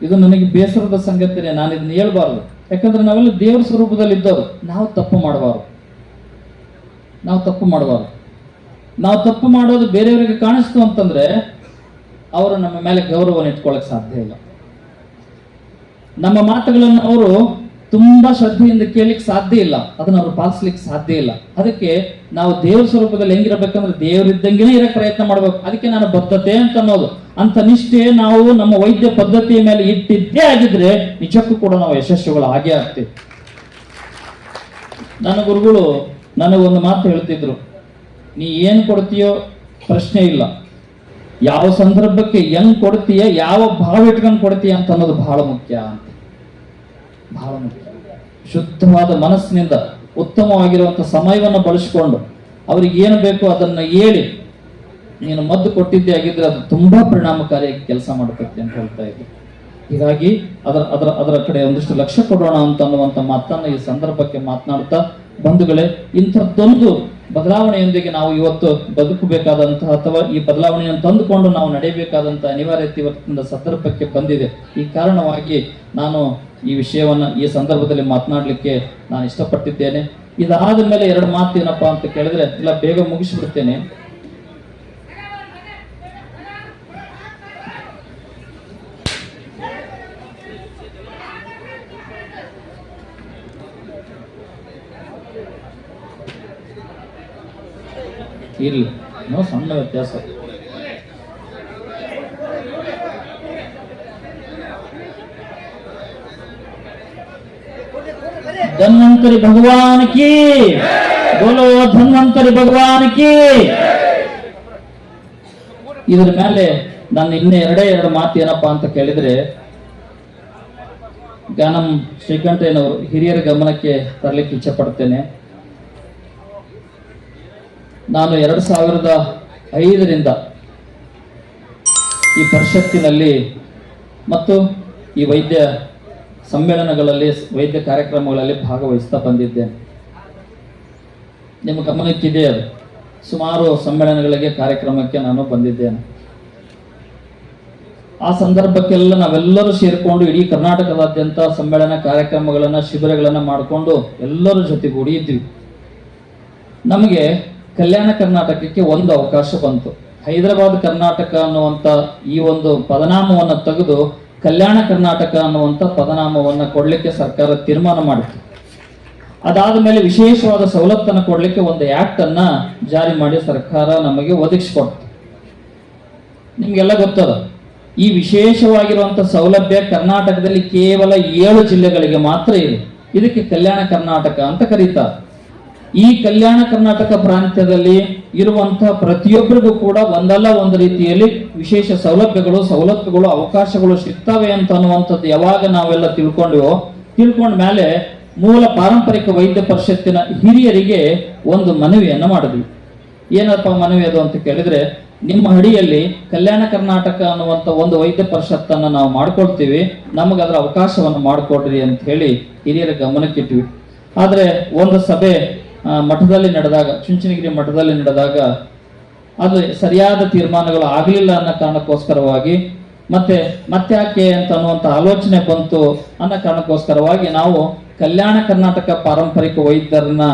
ಇದು ನನಗೆ ಬೇಸರದ ಸಂಗತಿನೇ, ನಾನು ಇದನ್ನ ಹೇಳ್ಬಾರ್ದು. ಯಾಕಂದ್ರೆ ನಾವೆಲ್ಲ ದೇವರ ಸ್ವರೂಪದಲ್ಲಿ ಇದ್ದವರು. ನಾವು ತಪ್ಪು ಮಾಡಬಾರ್ದು. ನಾವು ತಪ್ಪು ಮಾಡೋದು ಬೇರೆಯವರಿಗೆ ಕಾಣಿಸ್ತು ಅಂತಂದ್ರೆ ಅವರು ನಮ್ಮ ಮೇಲೆ ಗೌರವವನ್ನು ಇಟ್ಕೊಳ್ಳಕ್ ಸಾಧ್ಯ ಇಲ್ಲ. ನಮ್ಮ ಮಾತುಗಳನ್ನು ಅವರು ತುಂಬಾ ಶ್ರದ್ಧೆಯಿಂದ ಕೇಳಲಿಕ್ಕೆ ಸಾಧ್ಯ ಇಲ್ಲ, ಅದನ್ನ ಅವರು ಪಾಲಿಸ್ಲಿಕ್ಕೆ ಸಾಧ್ಯ ಇಲ್ಲ. ಅದಕ್ಕೆ ನಾವು ದೇವರ ಸ್ವರೂಪದಲ್ಲಿ ಹೆಂಗಿರಬೇಕಂದ್ರೆ ದೇವರಿದ್ದಂಗೆನೇ ಇರಕ್ಕೆ ಪ್ರಯತ್ನ ಮಾಡ್ಬೇಕು. ಅದಕ್ಕೆ ನಾನು ಬದ್ಧತೆ ಅಂತ ಅನ್ನೋದು, ಅಂತ ನಿಷ್ಠೆ ನಾವು ನಮ್ಮ ವೈದ್ಯ ಪದ್ಧತಿಯ ಮೇಲೆ ಇಟ್ಟಿದ್ದೇ ಆಗಿದ್ರೆ ನಿಜಕ್ಕೂ ಕೂಡ ನಾವು ಯಶಸ್ವಿಗಳು ಆಗೇ ಆಗ್ತೀವಿ. ನನ್ನ ಗುರುಗಳು ನನಗೊಂದು ಮಾತು ಹೇಳ್ತಿದ್ರು, ನೀ ಏನ್ ಕೊಡ್ತೀಯೋ ಪ್ರಶ್ನೆ ಇಲ್ಲ, ಯಾವ ಸಂದರ್ಭಕ್ಕೆ ಹೆಂಗ್ ಕೊಡ್ತೀಯ, ಯಾವ ಭಾವ ಇಟ್ಕೊಂಡು ಕೊಡ್ತೀಯ ಅಂತ ಅನ್ನೋದು ಬಹಳ ಮುಖ್ಯ ಅಂತ. ಬಹಳ ಮುಖ್ಯ. ಶುದ್ಧವಾದ ಮನಸ್ಸಿನಿಂದ ಉತ್ತಮವಾಗಿರುವಂತ ಸಮಯವನ್ನು ಬಳಸಿಕೊಂಡು ಅವ್ರಿಗೆ ಏನು ಬೇಕೋ ಅದನ್ನ ಹೇಳಿ ನೀನು ಮದ್ದು ಕೊಟ್ಟಿದ್ದೇ ಆಗಿದ್ರೆ ಅದು ತುಂಬಾ ಪರಿಣಾಮಕಾರಿಯಾಗಿ ಕೆಲಸ ಮಾಡುತ್ತೆ ಅಂತ ಹೇಳ್ತಾ ಇದ್ದೆ. ಹೀಗಾಗಿ ಅದರ ಕಡೆ ಒಂದಿಷ್ಟು ಲಕ್ಷ್ಯ ಕೊಡೋಣ ಅಂತ ಅನ್ನುವಂಥ ಮಾತನ್ನ ಈ ಸಂದರ್ಭಕ್ಕೆ ಮಾತನಾಡ್ತಾ, ಬಂಧುಗಳೇ, ಇಂಥದ್ದೊಂದು ಬದಲಾವಣೆಯೊಂದಿಗೆ ನಾವು ಇವತ್ತು ಬದುಕಬೇಕಾದಂತಹ ಅಥವಾ ಈ ಬದಲಾವಣೆಯನ್ನು ತಂದುಕೊಂಡು ನಾವು ನಡೆಯಬೇಕಾದಂತಹ ಅನಿವಾರ್ಯತೆ ಇವತ್ತಿನ ಸಂದರ್ಭಕ್ಕೆ ಬಂದಿದೆ. ಈ ಕಾರಣವಾಗಿ ನಾನು ಈ ವಿಷಯವನ್ನ ಈ ಸಂದರ್ಭದಲ್ಲಿ ಮಾತನಾಡಲಿಕ್ಕೆ ನಾನು ಇಷ್ಟಪಟ್ಟಿದ್ದೇನೆ. ಇದಾದ ಮೇಲೆ 2 ಮಾತು ಏನಪ್ಪಾ ಅಂತ ಕೇಳಿದ್ರೆ, ಇಲ್ಲ ಬೇಗ ಮುಗಿಸ್ಬಿಡ್ತೇನೆ. ಇಲ್ಲ, ಸಣ್ಣ ವ್ಯತ್ಯಾಸ. ಧನ್ವಂತರಿ ಭಗವಾನ್ ಕಿ, ಬೋಲೋ ಧನ್ವಂತರಿ ಭಗವಾನ್ ಕಿ. ಇದ್ರ ಮೇಲೆ ನಾನು ಎರಡು ಮಾತು ಏನಪ್ಪಾ ಅಂತ ಕೇಳಿದ್ರೆ, ಗಾನಂ ಶ್ರೀಕಂಠಯ್ಯನವರು ಹಿರಿಯರ ಗಮನಕ್ಕೆ ತರಲಿಕ್ಕೆ ಇಚ್ಛೆ ಪಡ್ತೇನೆ. ನಾನು 2005ರಿಂದ ಈ ಪರಿಷತ್ತಿನಲ್ಲಿ ಮತ್ತು ಈ ವೈದ್ಯ ಸಮ್ಮೇಳನಗಳಲ್ಲಿ, ವೈದ್ಯ ಕಾರ್ಯಕ್ರಮಗಳಲ್ಲಿ ಭಾಗವಹಿಸ್ತಾ ಬಂದಿದ್ದೇನೆ. ನಿಮ್ಮ ಗಮನಕ್ಕಿದೆ, ಅದು ಸುಮಾರು ಸಮ್ಮೇಳನಗಳಿಗೆ, ಕಾರ್ಯಕ್ರಮಕ್ಕೆ ನಾನು ಬಂದಿದ್ದೇನೆ. ಆ ಸಂದರ್ಭಕ್ಕೆಲ್ಲ ನಾವೆಲ್ಲರೂ ಸೇರಿಕೊಂಡು ಇಡೀ ಕರ್ನಾಟಕದಾದ್ಯಂತ ಸಮ್ಮೇಳನ ಕಾರ್ಯಕ್ರಮಗಳನ್ನ, ಶಿಬಿರಗಳನ್ನ ಮಾಡಿಕೊಂಡು ಎಲ್ಲರೂ ಜೊತೆಗೂಡಿ ಇದ್ವಿ. ನಮಗೆ ಕಲ್ಯಾಣ ಕರ್ನಾಟಕಕ್ಕೆ ಒಂದು ಅವಕಾಶ ಬಂತು. ಹೈದರಾಬಾದ್ ಕರ್ನಾಟಕ ಅನ್ನುವಂಥ ಈ ಒಂದು ಪದನಾಮವನ್ನು ತೆಗೆದು ಕಲ್ಯಾಣ ಕರ್ನಾಟಕ ಅನ್ನುವಂಥ ಪದನಾಮವನ್ನು ಕೊಡಲಿಕ್ಕೆ ಸರ್ಕಾರ ತೀರ್ಮಾನ ಮಾಡಿತು. ಅದಾದ ಮೇಲೆ ವಿಶೇಷವಾದ ಸವಲತ್ತನ್ನು ಕೊಡಲಿಕ್ಕೆ ಒಂದು ಆಕ್ಟ್ ಅನ್ನ ಜಾರಿ ಮಾಡಿ ಸರ್ಕಾರ ನಮಗೆ ಒದಗಿಸಿಕೊಡ್ತು. ನಿಮ್ಗೆಲ್ಲ ಗೊತ್ತದ, ಈ ವಿಶೇಷವಾಗಿರುವಂತಹ ಸೌಲಭ್ಯ ಕರ್ನಾಟಕದಲ್ಲಿ ಕೇವಲ 7 ಜಿಲ್ಲೆಗಳಿಗೆ ಮಾತ್ರ ಇದೆ. ಇದಕ್ಕೆ ಕಲ್ಯಾಣ ಕರ್ನಾಟಕ ಅಂತ ಕರೀತಾರೆ. ಈ ಕಲ್ಯಾಣ ಕರ್ನಾಟಕ ಪ್ರಾಂತ್ಯದಲ್ಲಿ ಇರುವಂತಹ ಪ್ರತಿಯೊಬ್ಬರಿಗೂ ಕೂಡ ಒಂದಲ್ಲ ಒಂದು ರೀತಿಯಲ್ಲಿ ವಿಶೇಷ ಸವಲತ್ತುಗಳು ಅವಕಾಶಗಳು ಸಿಗ್ತವೆ ಅಂತ ಅನ್ನುವಂಥದ್ದು ಯಾವಾಗ ನಾವೆಲ್ಲ ತಿಳ್ಕೊಂಡ ಮೇಲೆ ಮೂಲ ಪಾರಂಪರಿಕ ವೈದ್ಯ ಪರಿಷತ್ತಿನ ಹಿರಿಯರಿಗೆ ಒಂದು ಮನವಿಯನ್ನ ಮಾಡಿದ್ವಿ. ಏನಪ್ಪ ಮನವಿ ಅದು ಅಂತ ಕೇಳಿದ್ರೆ, ನಿಮ್ಮ ಅಡಿಯಲ್ಲಿ ಕಲ್ಯಾಣ ಕರ್ನಾಟಕ ಅನ್ನುವಂಥ ಒಂದು ವೈದ್ಯ ಪರಿಷತ್ತನ್ನ ನಾವು ಮಾಡ್ಕೊಳ್ತೀವಿ, ನಮಗೆ ಅದರ ಅವಕಾಶವನ್ನು ಮಾಡಿಕೊಡ್ರಿ ಅಂತ ಹೇಳಿ ಹಿರಿಯರ ಗಮನಕ್ಕಿಟ್ವಿ. ಆದ್ರೆ ಒಂದು ಸಭೆ ಮಠದಲ್ಲಿ ನಡೆದಾಗ, ಚುಂಚನಗಿರಿ ಮಠದಲ್ಲಿ ನಡೆದಾಗ ಅದು ಸರಿಯಾದ ತೀರ್ಮಾನಗಳು ಆಗಲಿಲ್ಲ ಅನ್ನೋ ಕಾರಣಕ್ಕೋಸ್ಕರವಾಗಿ ಮತ್ತೆ ಯಾಕೆ ಅಂತ ಅನ್ನುವಂಥ ಆಲೋಚನೆ ಬಂತು ಅನ್ನೋ ಕಾರಣಕ್ಕೋಸ್ಕರವಾಗಿ ನಾವು ಕಲ್ಯಾಣ ಕರ್ನಾಟಕ ಪಾರಂಪರಿಕ ವೈದ್ಯರನ್ನ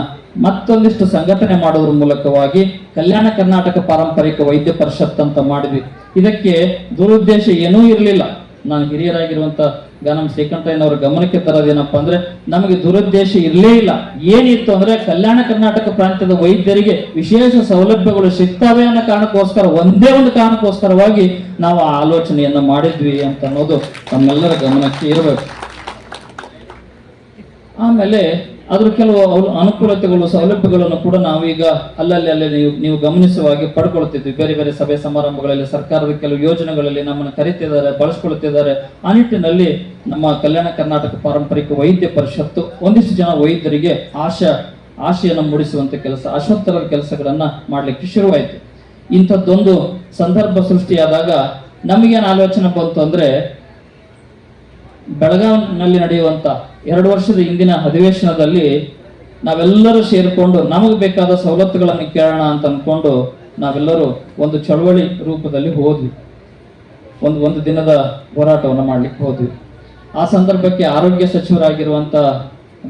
ಮತ್ತೊಂದಿಷ್ಟು ಸಂಘಟನೆ ಮಾಡೋದ್ರ ಮೂಲಕವಾಗಿ ಕಲ್ಯಾಣ ಕರ್ನಾಟಕ ಪಾರಂಪರಿಕ ವೈದ್ಯ ಪರಿಷತ್ ಅಂತ ಮಾಡಿದ್ವಿ. ಇದಕ್ಕೆ ದುರುದ್ದೇಶ ಏನೂ ಇರಲಿಲ್ಲ. ನಾನು ಹಿರಿಯರಾಗಿರುವಂತ ಗಾನಂ ಶ್ರೀಕಂಠಯ್ಯನವರ ಗಮನಕ್ಕೆ ತರೋದೇನಪ್ಪ ಅಂದ್ರೆ, ನಮಗೆ ದುರುದ್ದೇಶ ಇರಲೇ ಇಲ್ಲ. ಏನಿತ್ತು ಅಂದ್ರೆ, ಕಲ್ಯಾಣ ಕರ್ನಾಟಕ ಪ್ರಾಂತ್ಯದ ವೈದ್ಯರಿಗೆ ವಿಶೇಷ ಸೌಲಭ್ಯಗಳು ಸಿಗ್ತವೆ ಅನ್ನೋ ಕಾರಣಕ್ಕೋಸ್ಕರ, ಒಂದೇ ಒಂದು ಕಾರಣಕ್ಕೋಸ್ಕರವಾಗಿ ನಾವು ಆ ಆಲೋಚನೆಯನ್ನ ಮಾಡಿದ್ವಿ ಅಂತ ಅನ್ನೋದು ನಮ್ಮೆಲ್ಲರ ಗಮನಕ್ಕೆ ಇರಬೇಕು. ಆಮೇಲೆ ಅದ್ರ ಕೆಲವು ಅನುಕೂಲತೆಗಳು, ಸೌಲಭ್ಯಗಳನ್ನು ಕೂಡ ನಾವೀಗ ಅಲ್ಲಲ್ಲಿ ನೀವು ಗಮನಿಸುವಾಗಿ ಪಡ್ಕೊಳ್ತಿದ್ವಿ. ಬೇರೆ ಬೇರೆ ಸಭೆ ಸಮಾರಂಭಗಳಲ್ಲಿ, ಸರ್ಕಾರದ ಕೆಲವು ಯೋಜನೆಗಳಲ್ಲಿ ನಮ್ಮನ್ನು ಕರೀತಿದ್ದಾರೆ, ಬಳಸ್ಕೊಳ್ತಿದ್ದಾರೆ. ಆ ನಿಟ್ಟಿನಲ್ಲಿ ನಮ್ಮ ಕಲ್ಯಾಣ ಕರ್ನಾಟಕ ಪಾರಂಪರಿಕ ವೈದ್ಯ ಪರಿಷತ್ತು ಒಂದಿಷ್ಟು ಜನ ವೈದ್ಯರಿಗೆ ಆಶೆಯನ್ನು ಮೂಡಿಸುವಂತ ಕೆಲಸ, ಆಶೋತ್ತರದ ಕೆಲಸಗಳನ್ನ ಮಾಡ್ಲಿಕ್ಕೆ ಶುರುವಾಯಿತು. ಇಂಥದ್ದೊಂದು ಸಂದರ್ಭ ಸೃಷ್ಟಿಯಾದಾಗ ನಮಗೇನು ಆಲೋಚನೆ ಬಂತು ಅಂದ್ರೆ, ಬೆಳಗಾವಿನಲ್ಲಿ ನಡೆಯುವಂತ 2 ವರ್ಷದ ಹಿಂದಿನ ಅಧಿವೇಶನದಲ್ಲಿ ನಾವೆಲ್ಲರೂ ಸೇರಿಕೊಂಡು ನಮಗೆ ಬೇಕಾದ ಸವಲತ್ತುಗಳನ್ನು ಕೇಳೋಣ ಅಂತ ಅನ್ಕೊಂಡು ನಾವೆಲ್ಲರೂ ಒಂದು ಚಳವಳಿ ರೂಪದಲ್ಲಿ ಹೋದ್ವಿ. ಒಂದು ದಿನದ ಹೋರಾಟವನ್ನು ಮಾಡ್ಲಿಕ್ಕೆ ಹೋದ್ವಿ. ಆ ಸಂದರ್ಭಕ್ಕೆ ಆರೋಗ್ಯ ಸಚಿವರಾಗಿರುವಂತ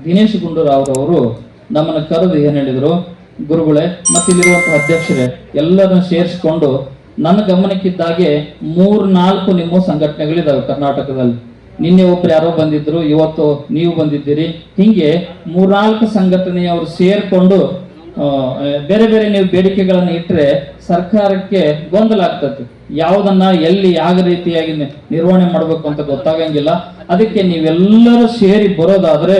ದಿನೇಶ್ ಗುಂಡೂರಾವ್ ಅವರು ನಮ್ಮನ್ನು ಕರೆದು ಏನ್ ಹೇಳಿದ್ರು, ಗುರುಗಳೇ ಮತ್ತೆ ಇಲ್ಲಿರುವಂತಹ ಅಧ್ಯಕ್ಷರೇ ಎಲ್ಲರನ್ನ ಸೇರಿಸಿಕೊಂಡು ನನ್ನ ಗಮನಕ್ಕಿದ್ದಾಗೆ 3-4 ನಿಮ್ಮ ಸಂಘಟನೆಗಳಿದಾವೆ ಕರ್ನಾಟಕದಲ್ಲಿ. ನಿನ್ನೆ ಒಬ್ರು ಯಾರೋ ಬಂದಿದ್ರು, ಇವತ್ತು ನೀವು ಬಂದಿದ್ದೀರಿ. ಹಿಂಗೆ 3-4 ಸಂಘಟನೆಯವರು ಸೇರ್ಕೊಂಡು ಬೇರೆ ಬೇರೆ ನೀವು ಬೇಡಿಕೆಗಳನ್ನು ಇಟ್ಟರೆ ಸರ್ಕಾರಕ್ಕೆ ಗೊಂದಲ ಆಗ್ತದೆ. ಯಾವುದನ್ನ ಎಲ್ಲಿ ಯಾವ ರೀತಿಯಾಗಿ ನಿರ್ವಹಣೆ ಮಾಡಬೇಕು ಅಂತ ಗೊತ್ತಾಗಂಗಿಲ್ಲ. ಅದಕ್ಕೆ ನೀವೆಲ್ಲರೂ ಸೇರಿ ಬರೋದಾದ್ರೆ,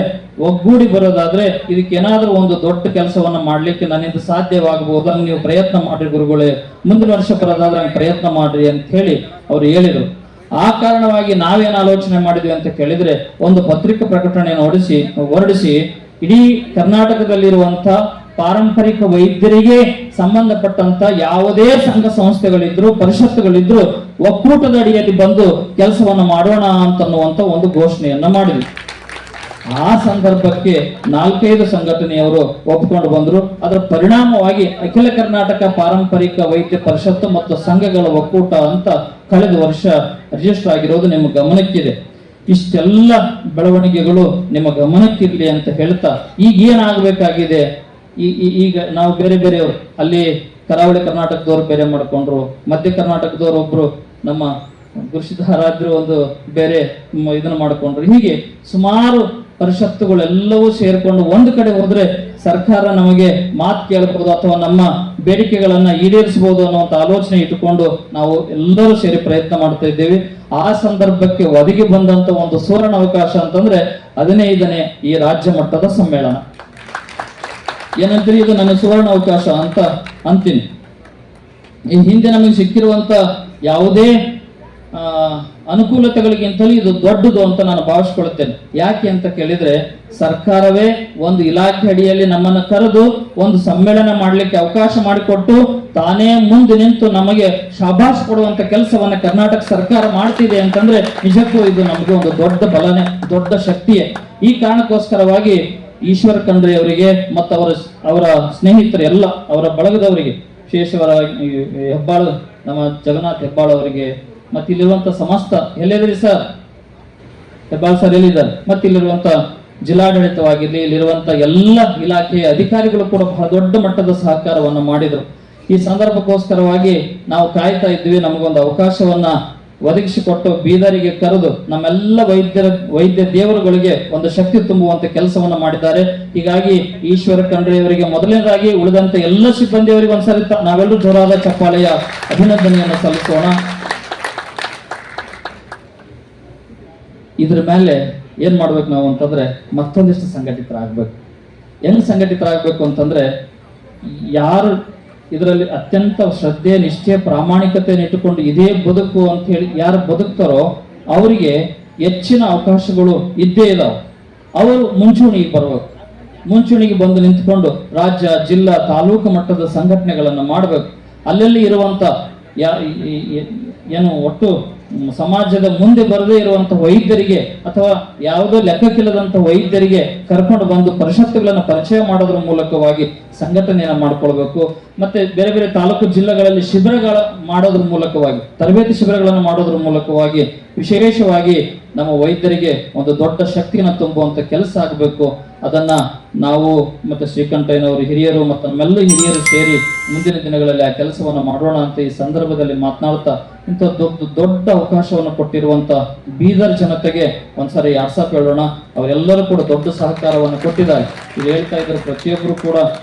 ಒಗ್ಗೂಡಿ ಬರೋದಾದ್ರೆ, ಇದಕ್ಕೇನಾದ್ರೂ ಒಂದು ದೊಡ್ಡ ಕೆಲಸವನ್ನ ಮಾಡ್ಲಿಕ್ಕೆ ನನ್ನಿಂದ ಸಾಧ್ಯವಾಗಬಹುದು. ಅದನ್ನು ನೀವು ಪ್ರಯತ್ನ ಮಾಡ್ರಿ ಗುರುಗಳೇ, ಮುಂದಿನ ವರ್ಷ ಬರೋದಾದ್ರೆ ಹಂಗೆ ಪ್ರಯತ್ನ ಮಾಡ್ರಿ ಅಂತ ಹೇಳಿ ಅವ್ರು ಹೇಳಿದ್ರು. ಆ ಕಾರಣವಾಗಿ ನಾವೇನು ಆಲೋಚನೆ ಮಾಡಿದ್ವಿ ಅಂತ ಕೇಳಿದ್ರೆ, ಒಂದು ಪತ್ರಿಕಾ ಪ್ರಕಟಣೆಯನ್ನು ಹೊರಡಿಸಿ ಇಡೀ ಕರ್ನಾಟಕದಲ್ಲಿರುವಂತ ಪಾರಂಪರಿಕ ವೈದ್ಯರಿಗೆ ಸಂಬಂಧಪಟ್ಟಂತ ಯಾವುದೇ ಸಂಘ ಸಂಸ್ಥೆಗಳಿದ್ರು, ಪರಿಷತ್ತುಗಳಿದ್ರು, ಒಕ್ಕೂಟದ ಅಡಿಯಲ್ಲಿ ಬಂದು ಕೆಲಸವನ್ನ ಮಾಡೋಣ ಅಂತನ್ನುವಂತ ಒಂದು ಘೋಷಣೆಯನ್ನ ಮಾಡಿದ್ವಿ. ಆ ಸಂದರ್ಭಕ್ಕೆ 4-5 ಸಂಘಟನೆಯವರು ಒಪ್ಪಿಕೊಂಡು ಬಂದ್ರು. ಅದರ ಪರಿಣಾಮವಾಗಿ ಅಖಿಲ ಕರ್ನಾಟಕ ಪಾರಂಪರಿಕ ವೈದ್ಯ ಪರಿಷತ್ತು ಮತ್ತು ಸಂಘಗಳ ಒಕ್ಕೂಟ ಅಂತ ಕಳೆದ ವರ್ಷ ರಿಜಿಸ್ಟರ್ ಆಗಿರೋದು ನಿಮ್ಮ ಗಮನಕ್ಕಿದೆ. ಇಷ್ಟೆಲ್ಲ ಬೆಳವಣಿಗೆಗಳು ನಿಮ್ಮ ಗಮನಕ್ಕಿರ್ಲಿ ಅಂತ ಹೇಳ್ತಾ, ಈಗ ಏನಾಗಬೇಕಾಗಿದೆ, ಈಗ ನಾವು ಬೇರೆ ಬೇರೆಯವರು ಅಲ್ಲಿ ಕರಾವಳಿ ಕರ್ನಾಟಕದವರು ಬೇರೆ ಮಾಡ್ಕೊಂಡ್ರು, ಮಧ್ಯ ಕರ್ನಾಟಕದವರು ಒಬ್ರು ನಮ್ಮ ಗುರುಸಿದ್ಧರಾದ್ರು ಒಂದು ಬೇರೆ ಇದನ್ನ ಮಾಡಿಕೊಂಡ್ರು. ಹೀಗೆ ಸುಮಾರು ಪರಿಷತ್ತುಗಳೆಲ್ಲವೂ ಸೇರ್ಕೊಂಡು ಒಂದು ಕಡೆ ಹೋದ್ರೆ ಸರ್ಕಾರ ನಮಗೆ ಮಾತು ಕೇಳಬಹುದು ಅಥವಾ ನಮ್ಮ ಬೇಡಿಕೆಗಳನ್ನ ಈಡೇರಿಸಬಹುದು ಅನ್ನುವಂಥ ಆಲೋಚನೆ ಇಟ್ಟುಕೊಂಡು ನಾವು ಎಲ್ಲರೂ ಸೇರಿ ಪ್ರಯತ್ನ ಮಾಡ್ತಾ ಇದ್ದೇವೆ. ಆ ಸಂದರ್ಭಕ್ಕೆ ಒದಗಿ ಬಂದಂತ ಒಂದು ಸುವರ್ಣ ಅವಕಾಶ ಅಂತಂದ್ರೆ 15ನೇ ಈ ರಾಜ್ಯ ಮಟ್ಟದ ಸಮ್ಮೇಳನ. ಏನಂತೀರಿ, ಇದು ನನ್ನ ಸುವರ್ಣ ಅವಕಾಶ ಅಂತ ಅಂತೀನಿ. ಈ ಹಿಂದೆ ನಮಗೆ ಸಿಕ್ಕಿರುವಂತ ಯಾವುದೇ ಅನುಕೂಲತೆಗಳಿಗಿಂತಲೂ ಇದು ದೊಡ್ಡದು ಅಂತ ನಾನು ಭಾವಿಸ್ಕೊಳ್ತೇನೆ. ಯಾಕೆ ಅಂತ ಕೇಳಿದ್ರೆ, ಸರ್ಕಾರವೇ ಒಂದು ಇಲಾಖೆ ಅಡಿಯಲ್ಲಿ ನಮ್ಮನ್ನು ಕರೆದು ಒಂದು ಸಮ್ಮೇಳನ ಮಾಡಲಿಕ್ಕೆ ಅವಕಾಶ ಮಾಡಿಕೊಟ್ಟು ತಾನೇ ಮುಂದೆ ನಿಂತು ನಮಗೆ ಶಾಬಾಷ್ ಕೊಡುವಂತ ಕೆಲಸವನ್ನ ಕರ್ನಾಟಕ ಸರ್ಕಾರ ಮಾಡ್ತಿದೆ ಅಂತಂದ್ರೆ ನಿಜಕ್ಕೂ ಇದು ನಮಗೆ ಒಂದು ದೊಡ್ಡ ಬಲನೆ, ದೊಡ್ಡ ಶಕ್ತಿಯೇ. ಈ ಕಾರಣಕ್ಕೋಸ್ಕರವಾಗಿ ಈಶ್ವರ ಖಂಡ್ರೆ ಅವರಿಗೆ ಮತ್ತು ಅವರ ಸ್ನೇಹಿತರು ಎಲ್ಲ ಅವರ ಬಳಗದವರಿಗೆ, ವಿಶೇಷವಾಗಿ ಹೆಬ್ಬಾಳ ನಮ್ಮ ಜಗನ್ನಾಥ್ ಹೆಬ್ಬಾಳ್ ಅವರಿಗೆ ಮತ್ತೆ ಇಲ್ಲಿರುವಂತ ಸಮಸ್ತ, ಎಲ್ಲಿದ್ದೀರಿ ಸರ್ ಹೆಬ್ಬಾಳ್ ಸರ್ ಎಲ್ಲಿದ್ದಾರೆ, ಮತ್ತೆ ಇಲ್ಲಿರುವಂತ ಜಿಲ್ಲಾಡಳಿತವಾಗಿರ್ಲಿ, ಇಲ್ಲಿರುವಂತ ಎಲ್ಲ ಇಲಾಖೆಯ ಅಧಿಕಾರಿಗಳು ಕೂಡ ಬಹಳ ದೊಡ್ಡ ಮಟ್ಟದ ಸಹಕಾರವನ್ನು ಮಾಡಿದರು. ಈ ಸಂದರ್ಭಕ್ಕೋಸ್ಕರವಾಗಿ ನಾವು ಕಾಯ್ತಾ ಇದ್ವಿ, ನಮಗೊಂದು ಅವಕಾಶವನ್ನ ಒದಗಿಸಿಕೊಟ್ಟು ಬೀದರಿಗೆ ಕರೆದು ನಮ್ಮೆಲ್ಲ ವೈದ್ಯ ದೇವರುಗಳಿಗೆ ಒಂದು ಶಕ್ತಿ ತುಂಬುವಂತ ಕೆಲಸವನ್ನ ಮಾಡಿದ್ದಾರೆ. ಹೀಗಾಗಿ ಈಶ್ವರ ಖಂಡ್ರೆ ಅವರಿಗೆ ಮೊದಲನೇದಾಗಿ, ಉಳಿದಂತೆ ಎಲ್ಲ ಸಿಬ್ಬಂದಿಯವರಿಗೆ ಒಂದ್ಸರಿ ನಾವೆಲ್ಲರೂ ಜೋರಾದ ಚಪ್ಪಾಳೆಯ ಅಭಿನಂದನೆಯನ್ನು ಸಲ್ಲಿಸೋಣ. ಇದ್ರ ಮೇಲೆ ಏನ್ ಮಾಡ್ಬೇಕು ನಾವು ಅಂತಂದ್ರೆ ಮತ್ತೊಂದಿಷ್ಟು ಸಂಘಟಿತರಾಗಬೇಕು. ಹೆಂಗ್ ಸಂಘಟಿತರಾಗಬೇಕು ಅಂತಂದ್ರೆ, ಯಾರು ಇದರಲ್ಲಿ ಅತ್ಯಂತ ಶ್ರದ್ಧೆ, ನಿಷ್ಠೆ, ಪ್ರಾಮಾಣಿಕತೆಯನ್ನು ಇಟ್ಟುಕೊಂಡು ಇದೇ ಬದುಕು ಅಂತ ಹೇಳಿ ಯಾರು ಬದುಕ್ತಾರೋ ಅವರಿಗೆ ಹೆಚ್ಚಿನ ಅವಕಾಶಗಳು ಇದ್ದೇ ಇದಾವೆ. ಅವರು ಮುಂಚೂಣಿಗೆ ಬರ್ಬೇಕು. ಮುಂಚೂಣಿಗೆ ಬಂದು ನಿಂತ್ಕೊಂಡು ರಾಜ್ಯ, ಜಿಲ್ಲಾ, ತಾಲೂಕು ಮಟ್ಟದ ಸಂಘಟನೆಗಳನ್ನು ಮಾಡಬೇಕು. ಅಲ್ಲೆಲ್ಲಿ ಇರುವಂತ ಏನು ಒಟ್ಟು ಸಮಾಜದ ಮುಂದೆ ಬರದೇ ಇರುವಂತ ವೈದ್ಯರಿಗೆ ಅಥವಾ ಯಾವುದೋ ಲೆಕ್ಕಕ್ಕಿಲ್ಲದಂತ ವೈದ್ಯರಿಗೆ ಕರ್ಕೊಂಡು ಬಂದು ಪರಿಷತ್ತುಗಳನ್ನು ಪರಿಚಯ ಮಾಡೋದ್ರ ಮೂಲಕವಾಗಿ ಸಂಘಟನೆಯನ್ನ ಮಾಡ್ಕೊಳ್ಬೇಕು. ಮತ್ತೆ ಬೇರೆ ಬೇರೆ ತಾಲೂಕು ಜಿಲ್ಲೆಗಳಲ್ಲಿ ಶಿಬಿರಗಳ ಮಾಡೋದ್ರ ಮೂಲಕವಾಗಿ, ತರಬೇತಿ ಶಿಬಿರಗಳನ್ನು ಮಾಡೋದ್ರ ಮೂಲಕವಾಗಿ ವಿಶೇಷವಾಗಿ ನಮ್ಮ ವೈದ್ಯರಿಗೆ ಒಂದು ದೊಡ್ಡ ಶಕ್ತಿಯನ್ನು ತುಂಬುವಂತ ಕೆಲಸ ಆಗಬೇಕು. ಅದನ್ನ ನಾವು ಮತ್ತೆ ಶ್ರೀಕಂಠಯ್ಯನವರು ಹಿರಿಯರು ಮತ್ತು ನಮ್ಮೆಲ್ಲ ಹಿರಿಯರು ಸೇರಿ ಮುಂದಿನ ದಿನಗಳಲ್ಲಿ ಆ ಕೆಲಸವನ್ನು ಮಾಡೋಣ ಅಂತ ಈ ಸಂದರ್ಭದಲ್ಲಿ ಮಾತನಾಡ್ತಾ, ಇಂಥ ದೊಡ್ಡ ಅವಕಾಶವನ್ನು ಕೊಟ್ಟಿರುವಂತ ಬೀದರ್ ಜನತೆಗೆ ಒಂದ್ಸರಿ ಯಾರ್ಸಾಪ್ ಹೇಳೋಣ. ಅವರೆಲ್ಲರೂ ಕೂಡ ದೊಡ್ಡ ಸಹಕಾರವನ್ನು ಕೊಟ್ಟಿದ್ದಾರೆ. ಇದು ಹೇಳ್ತಾ ಇದ್ದಾರೆ, ಪ್ರತಿಯೊಬ್ಬರು ಕೂಡ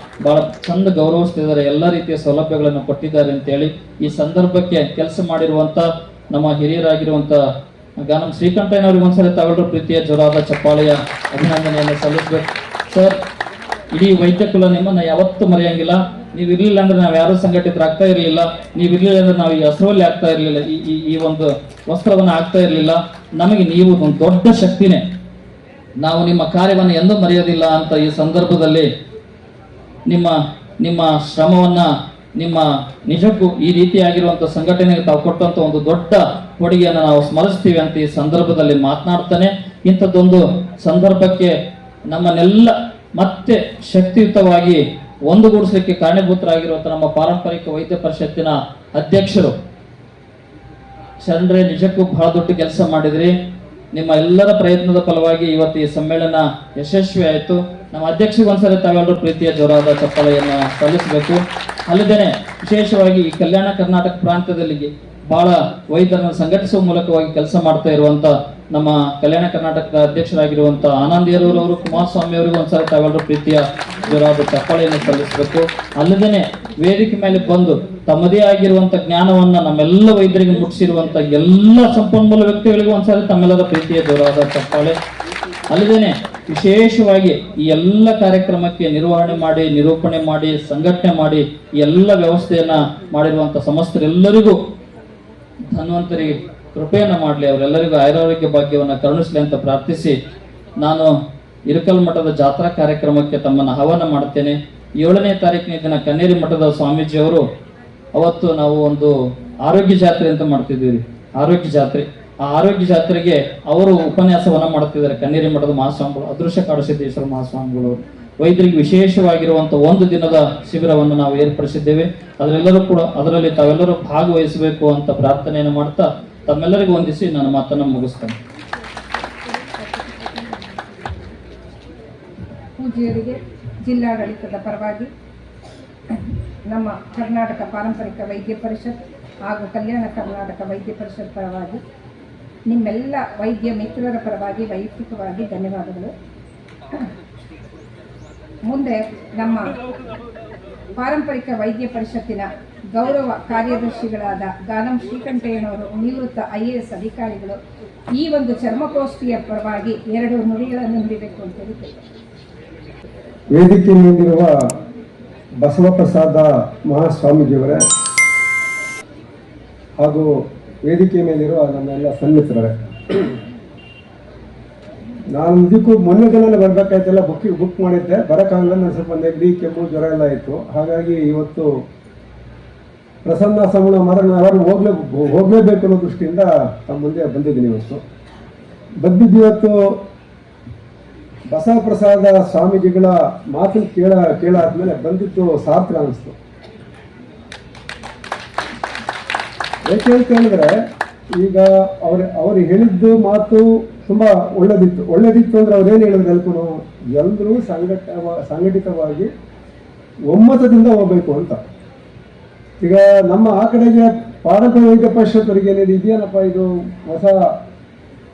ಬಹಳ ಚಂದ ಗೌರವಿಸ್ತಿದ್ದಾರೆ, ಎಲ್ಲ ರೀತಿಯ ಸೌಲಭ್ಯಗಳನ್ನು ಕೊಟ್ಟಿದ್ದಾರೆ ಅಂತೇಳಿ ಈ ಸಂದರ್ಭಕ್ಕೆ ಕೆಲಸ ಮಾಡಿರುವಂತ ನಮ್ಮ ಹಿರಿಯರಾಗಿರುವಂತ ನಮ್ಮ ಶ್ರೀಕಂಠಯ್ಯನವ್ರಿಗೆ ಒಂದ್ಸರಿ ತಾವೆಲ್ಲರೂ ಪ್ರೀತಿಯ ಜೋರಾದ ಚಪ್ಪಾಳೆಯ ಅಭಿನಂದನೆಯನ್ನು ಸಲ್ಲಿಸ್ಬೇಕು. ಸರ್, ಇಡೀ ವೈದ್ಯ ಕುಲ ನಿಮ್ಮನ್ನ ಯಾವತ್ತೂ ಮರೆಯಂಗಿಲ್ಲ. ನೀವು ಇರ್ಲಿಲ್ಲ ಅಂದ್ರೆ ನಾವು ಯಾರು ಸಂಘಟಿತರಾಗ್ತಾ ಇರಲಿಲ್ಲ. ನೀವು ಇರ್ಲಿಲ್ಲ ಅಂದ್ರೆ ನಾವು ಈ ಹಸಿರಲ್ಲಿ ಆಗ್ತಾ ಇರಲಿಲ್ಲ, ಈ ಒಂದು ವಸ್ತ್ರವನ್ನ ಆಗ್ತಾ ಇರಲಿಲ್ಲ. ನಮಗೆ ನೀವು ಒಂದು ದೊಡ್ಡ ಶಕ್ತಿನೇ. ನಾವು ನಿಮ್ಮ ಕಾರ್ಯವನ್ನು ಎಂದೂ ಮರೆಯೋದಿಲ್ಲ ಅಂತ ಈ ಸಂದರ್ಭದಲ್ಲಿ ನಿಮ್ಮ ಶ್ರಮವನ್ನ, ನಿಮ್ಮ ನಿಜಕ್ಕೂ ಈ ರೀತಿಯಾಗಿರುವಂತಹ ಸಂಘಟನೆಗೆ ತಾವು ಕೊಟ್ಟಂತ ಒಂದು ದೊಡ್ಡ ಕೊಡುಗೆಯನ್ನು ನಾವು ಸ್ಮರಿಸ್ತೀವಿ ಅಂತ ಈ ಸಂದರ್ಭದಲ್ಲಿ ಮಾತನಾಡ್ತಾನೆ. ಇಂಥದ್ದೊಂದು ಸಂದರ್ಭಕ್ಕೆ ನಮ್ಮನ್ನೆಲ್ಲ ಮತ್ತೆ ಶಕ್ತಿಯುತವಾಗಿ ಒಂದುಗೂಡಿಸಲಿಕ್ಕೆ ಕಾರಣೀಭೂತರಾಗಿರುವಂತಹ ನಮ್ಮ ಪಾರಂಪರಿಕ ವೈದ್ಯ ಪರಿಷತ್ತಿನ ಅಧ್ಯಕ್ಷರು ಶರಣ್ರೆ, ನಿಜಕ್ಕೂ ಬಹಳ ದೊಡ್ಡ ಕೆಲಸ ಮಾಡಿದ್ರಿ. ನಿಮ್ಮ ಎಲ್ಲರ ಪ್ರಯತ್ನದ ಫಲವಾಗಿ ಇವತ್ತು ಈ ಸಮ್ಮೇಳನ ಯಶಸ್ವಿ ಆಯಿತು. ನಮ್ಮ ಅಧ್ಯಕ್ಷರಿಗೆ ಒಂದ್ಸರಿ ತಾವೆಲ್ಲರೂ ಪ್ರೀತಿಯ ಜೋರಾದ ಚಪ್ಪಾಳೆಯನ್ನ ಸಲ್ಲಿಸಬೇಕು. ಅಲ್ಲದೇನೆ ವಿಶೇಷವಾಗಿ ಈ ಕಲ್ಯಾಣ ಕರ್ನಾಟಕ ಪ್ರಾಂತ್ಯದಲ್ಲಿ ಬಹಳ ವೈದ್ಯರನ್ನು ಸಂಘಟಿಸುವ ಮೂಲಕವಾಗಿ ಕೆಲಸ ಮಾಡ್ತಾ ಇರುವಂತ ನಮ್ಮ ಕಲ್ಯಾಣ ಕರ್ನಾಟಕದ ಅಧ್ಯಕ್ಷರಾಗಿರುವಂತ ಆನಂದಿಯರವರು, ಕುಮಾರಸ್ವಾಮಿ ಅವರಿಗೂ ಒಂದ್ಸರಿ ತಾವೆಲ್ಲರೂ ಪ್ರೀತಿಯ ಜೋರಾದ ಚಪ್ಪಾಳೆಯನ್ನು ಸಲ್ಲಿಸಬೇಕು. ಅಲ್ಲದೇನೆ ವೇದಿಕೆ ಮೇಲೆ ಬಂದು ತಮ್ಮದೇ ಆಗಿರುವಂತ ಜ್ಞಾನವನ್ನ ನಮ್ಮೆಲ್ಲ ವೈದ್ಯರಿಗೆ ಮುಟ್ಟಿಸಿರುವಂತ ಎಲ್ಲ ಸಂಪನ್ಮೂಲ ವ್ಯಕ್ತಿಗಳಿಗೂ ಒಂದ್ಸರಿ ತಮ್ಮೆಲ್ಲರ ಪ್ರೀತಿಯ ಜೋರಾದ ಚಪ್ಪಾಳೆ. ಅಲ್ಲದೇನೆ ವಿಶೇಷವಾಗಿ ಈ ಎಲ್ಲ ಕಾರ್ಯಕ್ರಮಕ್ಕೆ ನಿರ್ವಹಣೆ ಮಾಡಿ, ನಿರೂಪಣೆ ಮಾಡಿ, ಸಂಘಟನೆ ಮಾಡಿ ಈ ಎಲ್ಲ ವ್ಯವಸ್ಥೆಯನ್ನ ಮಾಡಿರುವಂತ ಸಮಸ್ತರೆಲ್ಲರಿಗೂ ಧನ್ವಂತರಿಗೆ ಕೃಪೆಯನ್ನ ಮಾಡಲಿ, ಅವರೆಲ್ಲರಿಗೂ ಆಯುರಾರೋಗ್ಯ ಭಾಗ್ಯವನ್ನು ಕರುಣಿಸಲಿ ಅಂತ ಪ್ರಾರ್ಥಿಸಿ, ನಾನು ಇರಕಲ್ ಮಠದ ಜಾತ್ರಾ ಕಾರ್ಯಕ್ರಮಕ್ಕೆ ತಮ್ಮನ್ನು ಆಹ್ವಾನ ಮಾಡುತ್ತೇನೆ. 7ನೇ ತಾರೀಕಿನ ದಿನ ಕನ್ನೇರಿ ಮಠದ ಸ್ವಾಮೀಜಿ ಅವರು, ಅವತ್ತು ನಾವು ಒಂದು ಆರೋಗ್ಯ ಜಾತ್ರೆ ಅಂತ ಮಾಡ್ತಿದ್ದೀವಿ, ಆರೋಗ್ಯ ಜಾತ್ರೆ. ಆ ಆರೋಗ್ಯ ಜಾತ್ರೆಗೆ ಅವರು ಉಪನ್ಯಾಸವನ್ನ ಮಾಡ್ತಿದ್ದಾರೆ. ಕನ್ನೇರಿ ಮಠದ ಮಹಾಸ್ವಾಮಿಗಳು, ಅದೃಶ್ಯ ಕಾಡಸಿದ್ದೇಶ್ವರ ಮಹಾಸ್ವಾಮಿಗಳು ವೈದ್ಯರಿಗೆ ವಿಶೇಷವಾಗಿರುವಂತಹ ಒಂದು ದಿನದ ಶಿಬಿರವನ್ನು ನಾವು ಏರ್ಪಡಿಸಿದ್ದೇವೆ. ಅದರಲ್ಲಿ ತಾವೆಲ್ಲರೂ ಭಾಗವಹಿಸಬೇಕು ಅಂತ ಪ್ರಾರ್ಥನೆಯನ್ನು ಮಾಡ್ತಾ ತಮ್ಮೆಲ್ಲರಿಗೂ ವಂದಿಸಿ ನನ್ನ ಮಾತನ್ನು ಮುಗಿಸ್ತೇನೆ. ಪೂಜ್ಯರಿಗೆ ಜಿಲ್ಲಾಡಳಿತದ ಪರವಾಗಿ, ನಮ್ಮ ಕರ್ನಾಟಕ ಪಾರಂಪರಿಕ ವೈದ್ಯ ಪರಿಷತ್ ಹಾಗೂ ಕಲ್ಯಾಣ ಕರ್ನಾಟಕ ವೈದ್ಯ ಪರಿಷತ್ ಪರವಾಗಿ, ನಿಮ್ಮೆಲ್ಲ ವೈದ್ಯ ಮಿತ್ರರ ಪರವಾಗಿ ವೈಯಕ್ತಿಕವಾಗಿ ಧನ್ಯವಾದಗಳು. ಮುಂದೆ ನಮ್ಮ ಪಾರಂಪರಿಕ ವೈದ್ಯ ಪರಿಷತ್ತಿನ ಗೌರವ ಕಾರ್ಯದರ್ಶಿಗಳಾದ ಗಾನಂ ಶ್ರೀಕಂಠಯ್ಯನವರು, ನಿವೃತ್ತ IAS ಅಧಿಕಾರಿಗಳು ಈ ಒಂದು ಚರ್ಮಗೋಷ್ಠಿಯ ಪರವಾಗಿ 2 ನುಡಿಗಳನ್ನು ನುಡಿಬೇಕು ಅಂತ ಹೇಳುತ್ತೇವೆ. ವೇದಿಕೆ ಮುಂದಿರುವ ಬಸವಪ್ರಸಾದ ಮಹಾಸ್ವಾಮೀಜಿಯವರೇ ಹಾಗೂ ವೇದಿಕೆ ಮೇಲಿರುವ ನನ್ನೆಲ್ಲ ಸನ್ಮಿತ್ರರೇ, ನಾನು ಇದಕ್ಕೂ ಮೊನ್ನೆ ದಿನ ಬರಬೇಕಾಯ್ತೆಲ್ಲ ಬುಕ್ ಮಾಡಿದ್ದೆ, ಬರೋಕ್ಕಾಗಲ್ಲ. ನಾನು ಸ್ವಲ್ಪ ನೆಗಡಿ, ಕೆಮ್ಮು, ಜ್ವರ ಎಲ್ಲ ಇತ್ತು. ಹಾಗಾಗಿ ಇವತ್ತು ಪ್ರಸನ್ನ ಸಮೂಹ ಮಾತ್ರ ಯಾರು ಹೋಗಲೇಬೇಕು ಅನ್ನೋ ದೃಷ್ಟಿಯಿಂದ ತಮ್ಮ ಮುಂದೆ ಬಂದಿದ್ದೀನಿ. ಇವತ್ತು ಬಸವಪ್ರಸಾದ ಸ್ವಾಮೀಜಿಗಳ ಮಾತನ್ನು ಕೇಳಾದ್ಮೇಲೆ ಬಂದಿದ್ದು ಸಾರ್ಥಕ ಅನ್ನಿಸ್ತು. ಯಾಕೆ ಅಂತ ಹೇಳಿದ್ರೆ, ಈಗ ಅವರು ಹೇಳಿದ್ದು ಮಾತು ತುಂಬ ಒಳ್ಳೇದಿತ್ತು ಅಂದ್ರೆ ಅವ್ರೇನು ಹೇಳಿದ್ರು, ಎಲ್ಲರೂ ಸಂಘಟಿತವಾಗಿ ಒಮ್ಮತದಿಂದ ಹೋಗ್ಬೇಕು ಅಂತ. ಈಗ ನಮ್ಮ ಆ ಕಡೆಗೆ ಪಾರಂಪರಿಕ ವೈದ್ಯ ಪರಿಷತ್ತರಿಗೆ ಏನಿದೆ, ಇದೇನಪ್ಪ ಇದು ಹೊಸ,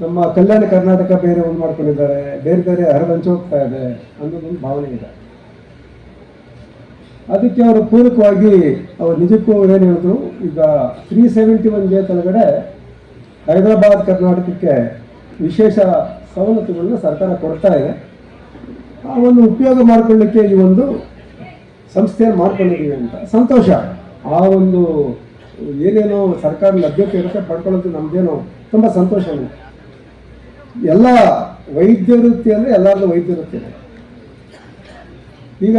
ನಮ್ಮ ಕಲ್ಯಾಣ ಕರ್ನಾಟಕ ಬೇರೆ ಒಂದು ಮಾಡ್ಕೊಂಡಿದ್ದಾರೆ, ಬೇರೆ ಬೇರೆ ಹರಿದಂಚು ಹೋಗ್ತಾ ಇದೆ ಅನ್ನೋದೊಂದು ಭಾವನೆ ಇದೆ. ಅದಕ್ಕೆ ಅವರು ಪೂರಕವಾಗಿ ಅವ್ರು ನಿಜಕ್ಕೂ ಏನು ಹೇಳಿದ್ರು, ಈಗ 371 ಕೆಳಗಡೆ ಹೈದರಾಬಾದ್ ಕರ್ನಾಟಕಕ್ಕೆ ವಿಶೇಷ ಸವಲತ್ತುಗಳನ್ನ ಸರ್ಕಾರ ಕೊಡ್ತಾ ಇದೆ. ಆ ಒಂದು ಉಪಯೋಗ ಮಾಡಿಕೊಳ್ಳಿಕ್ಕೆ ಈ ಒಂದು ಸಂಸ್ಥೆಯನ್ನು ಮಾಡ್ಕೊಂಡಿದ್ದೀವಿ ಅಂತ ಸಂತೋಷ. ಆ ಒಂದು ಏನೇನೋ ಸರ್ಕಾರ ಲಭ್ಯತೆ ಇರುತ್ತೆ ಪಡ್ಕೊಳ್ಳೋದು ನಮ್ದೇನೋ ತುಂಬ ಸಂತೋಷ. ಎಲ್ಲ ವೈದ್ಯ ವೃತ್ತಿ ಅಂದರೆ ಎಲ್ಲರದ್ದು ವೈದ್ಯ ವೃತ್ತಿ ಇದೆ. ಈಗ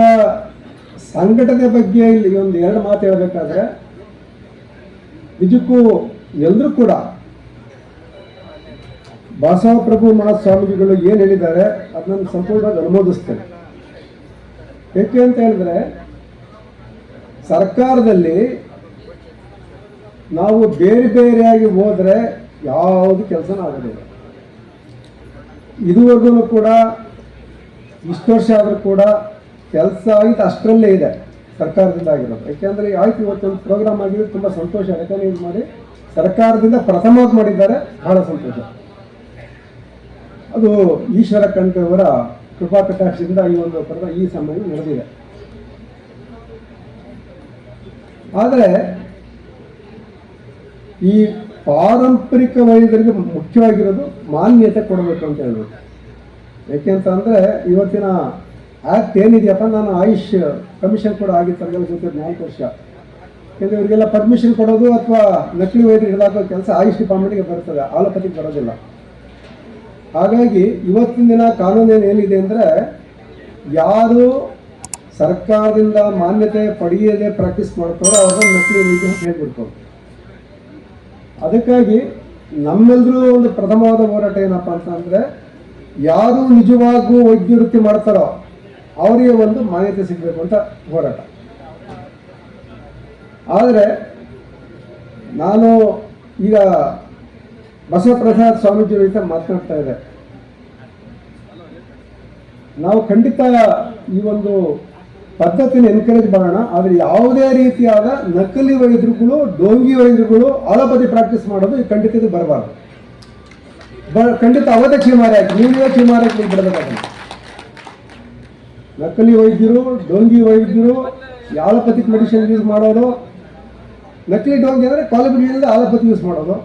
ಸಂಘಟನೆ ಬಗ್ಗೆ ಇಲ್ಲಿ ಒಂದು 2 ಮಾತು ಹೇಳಬೇಕಾದ್ರೆ, ನಿಜಕ್ಕೂ ಎಲ್ಲರೂ ಕೂಡ ಬಸವಪ್ರಭು ಮಹಾಸ್ವಾಮೀಜಿಗಳು ಏನು ಹೇಳಿದ್ದಾರೆ ಅದನ್ನು ಸಂಪೂರ್ಣವಾಗಿ ಅನುಮೋದಿಸ್ತೇನೆ. ಏಕೆ ಅಂತ ಹೇಳಿದ್ರೆ, ಸರ್ಕಾರದಲ್ಲಿ ನಾವು ಬೇರೆ ಬೇರೆಯಾಗಿ ಹೋದರೆ ಯಾವುದು ಕೆಲಸನೂ ಆಗೋದಿಲ್ಲ. ಇದುವರೆಗೂ ಕೂಡ ಇಷ್ಟು ವರ್ಷ ಆದರೂ ಕೂಡ ಕೆಲಸ ಆಗಿತ್ತು ಅಷ್ಟರಲ್ಲೇ ಇದೆ ಸರ್ಕಾರದಿಂದ ಆಗಿರೋದು. ಯಾಕೆಂದರೆ ಆಯ್ತು, ಇವತ್ತೊಂದು ಪ್ರೋಗ್ರಾಮ್ ಆಗಿದ್ದು ತುಂಬ ಸಂತೋಷ. ಯಾಕಂದರೆ ಇದು ಮಾಡಿ ಸರ್ಕಾರದಿಂದ ಪ್ರಥಮವಾಗಿ ಮಾಡಿದ್ದಾರೆ, ಬಹಳ ಸಂತೋಷ. ಅದು ಈಶ್ವರ ಕಂಠವರ ಕೃಪಾ ಕಟಾಕ್ಷದಿಂದ ಈ ಒಂದು ಈ ಸಮಯ ನಡೆದಿದೆ. ಆದರೆ ಈ ಪಾರಂಪರಿಕ ವೈದ್ಯರಿಗೆ ಮುಖ್ಯವಾಗಿರೋದು ಮಾನ್ಯತೆ ಕೊಡಬೇಕು ಅಂತ ಹೇಳ್ಬೇಕು. ಯಾಕೆಂತಂದರೆ ಇವತ್ತಿನ ಆ್ಯಕ್ಟ್ ಏನಿದೆಯಪ್ಪ, ನಾನು ಆಯುಷ್ ಕಮಿಷನ್ ಕೂಡ ಆಗಿತ್ತು 4 ವರ್ಷ. ಯಾಕೆಂದರೆ ಇವರಿಗೆಲ್ಲ ಪರ್ಮಿಷನ್ ಕೊಡೋದು ಅಥವಾ ನಕಲಿ ವೈದ್ಯರು ಹಿಡಿದಾಕೋ ಕೆಲಸ ಆಯುಷ್ ಡಿಪಾರ್ಟ್ಮೆಂಟ್ಗೆ ಬರ್ತದೆ, ಆಲೋಪತಿಗೆ ಬರೋದಿಲ್ಲ. ಹಾಗಾಗಿ ಇವತ್ತಿನ ದಿನ ಕಾನೂನು ಏನಿದೆ ಅಂದರೆ, ಯಾರು ಸರ್ಕಾರದಿಂದ ಮಾನ್ಯತೆ ಪಡೆಯದೆ ಪ್ರಾಕ್ಟೀಸ್ ಮಾಡ್ತಾರೋ ಅವ್ರನ್ನ ನಕಲಿ ವೈದ್ಯ ಅಂತ ಹೇಳ್ಬಿಡ್ತಾರೆ. ಅದಕ್ಕಾಗಿ ನಮ್ಮೆಲ್ಲರೂ ಒಂದು ಪ್ರಥಮವಾದ ಹೋರಾಟ ಏನಪ್ಪ ಅಂತಂದರೆ, ಯಾರು ನಿಜವಾಗೂ ವೈದ್ಯ ವೃತ್ತಿ ಮಾಡ್ತಾರೋ ಅವರಿಗೆ ಒಂದು ಮಾನ್ಯತೆ ಸಿಗಬೇಕು ಅಂತ ಹೋರಾಟ. ಆದರೆ ನಾನು ಈಗ ಬಸವಪ್ರಸಾದ್ ಸ್ವಾಮೀಜಿ ಜೊತೆ ಮಾತನಾಡ್ತಾ ಇದೆ, ನಾವು ಖಂಡಿತ ಈ ಒಂದು ಪದ್ಧತಿನ ಎನ್ಕರೇಜ್ ಮಾಡೋಣ. ಆದರೆ ಯಾವುದೇ ರೀತಿಯಾದ ನಕಲಿ ವೈದ್ಯರುಗಳು, ಡೋಂಗಿ ವೈದ್ಯರುಗಳು ಆಲೋಪತಿ ಪ್ರಾಕ್ಟೀಸ್ ಮಾಡೋದು ಖಂಡಿತ ಇದು ಬರಬಾರ್ದು. ಖಂಡಿತ ಅವತ್ತೇ ಚೀಮಾರಿ ಹಾಕಿ, ನೀವೇ ಚೀಮಾರಿ ಹಾಕಿ ಬಿಡಬೇಕಾದ್ರೆ. ನಕಲಿ ವೈದ್ಯರು, ಡೋಂಗಿ ವೈದ್ಯರು, ಆಲೋಪತಿಕ್ ಮೆಡಿಸಿನ್ ಯೂಸ್ ಮಾಡೋದು, ನಕಲಿ ಡೋಂಗಿ ಅಂದರೆ ಕ್ವಾಲಿಫಿಕೇಷನ್ ಆಲೋಪತಿ ಯೂಸ್ ಮಾಡೋದು,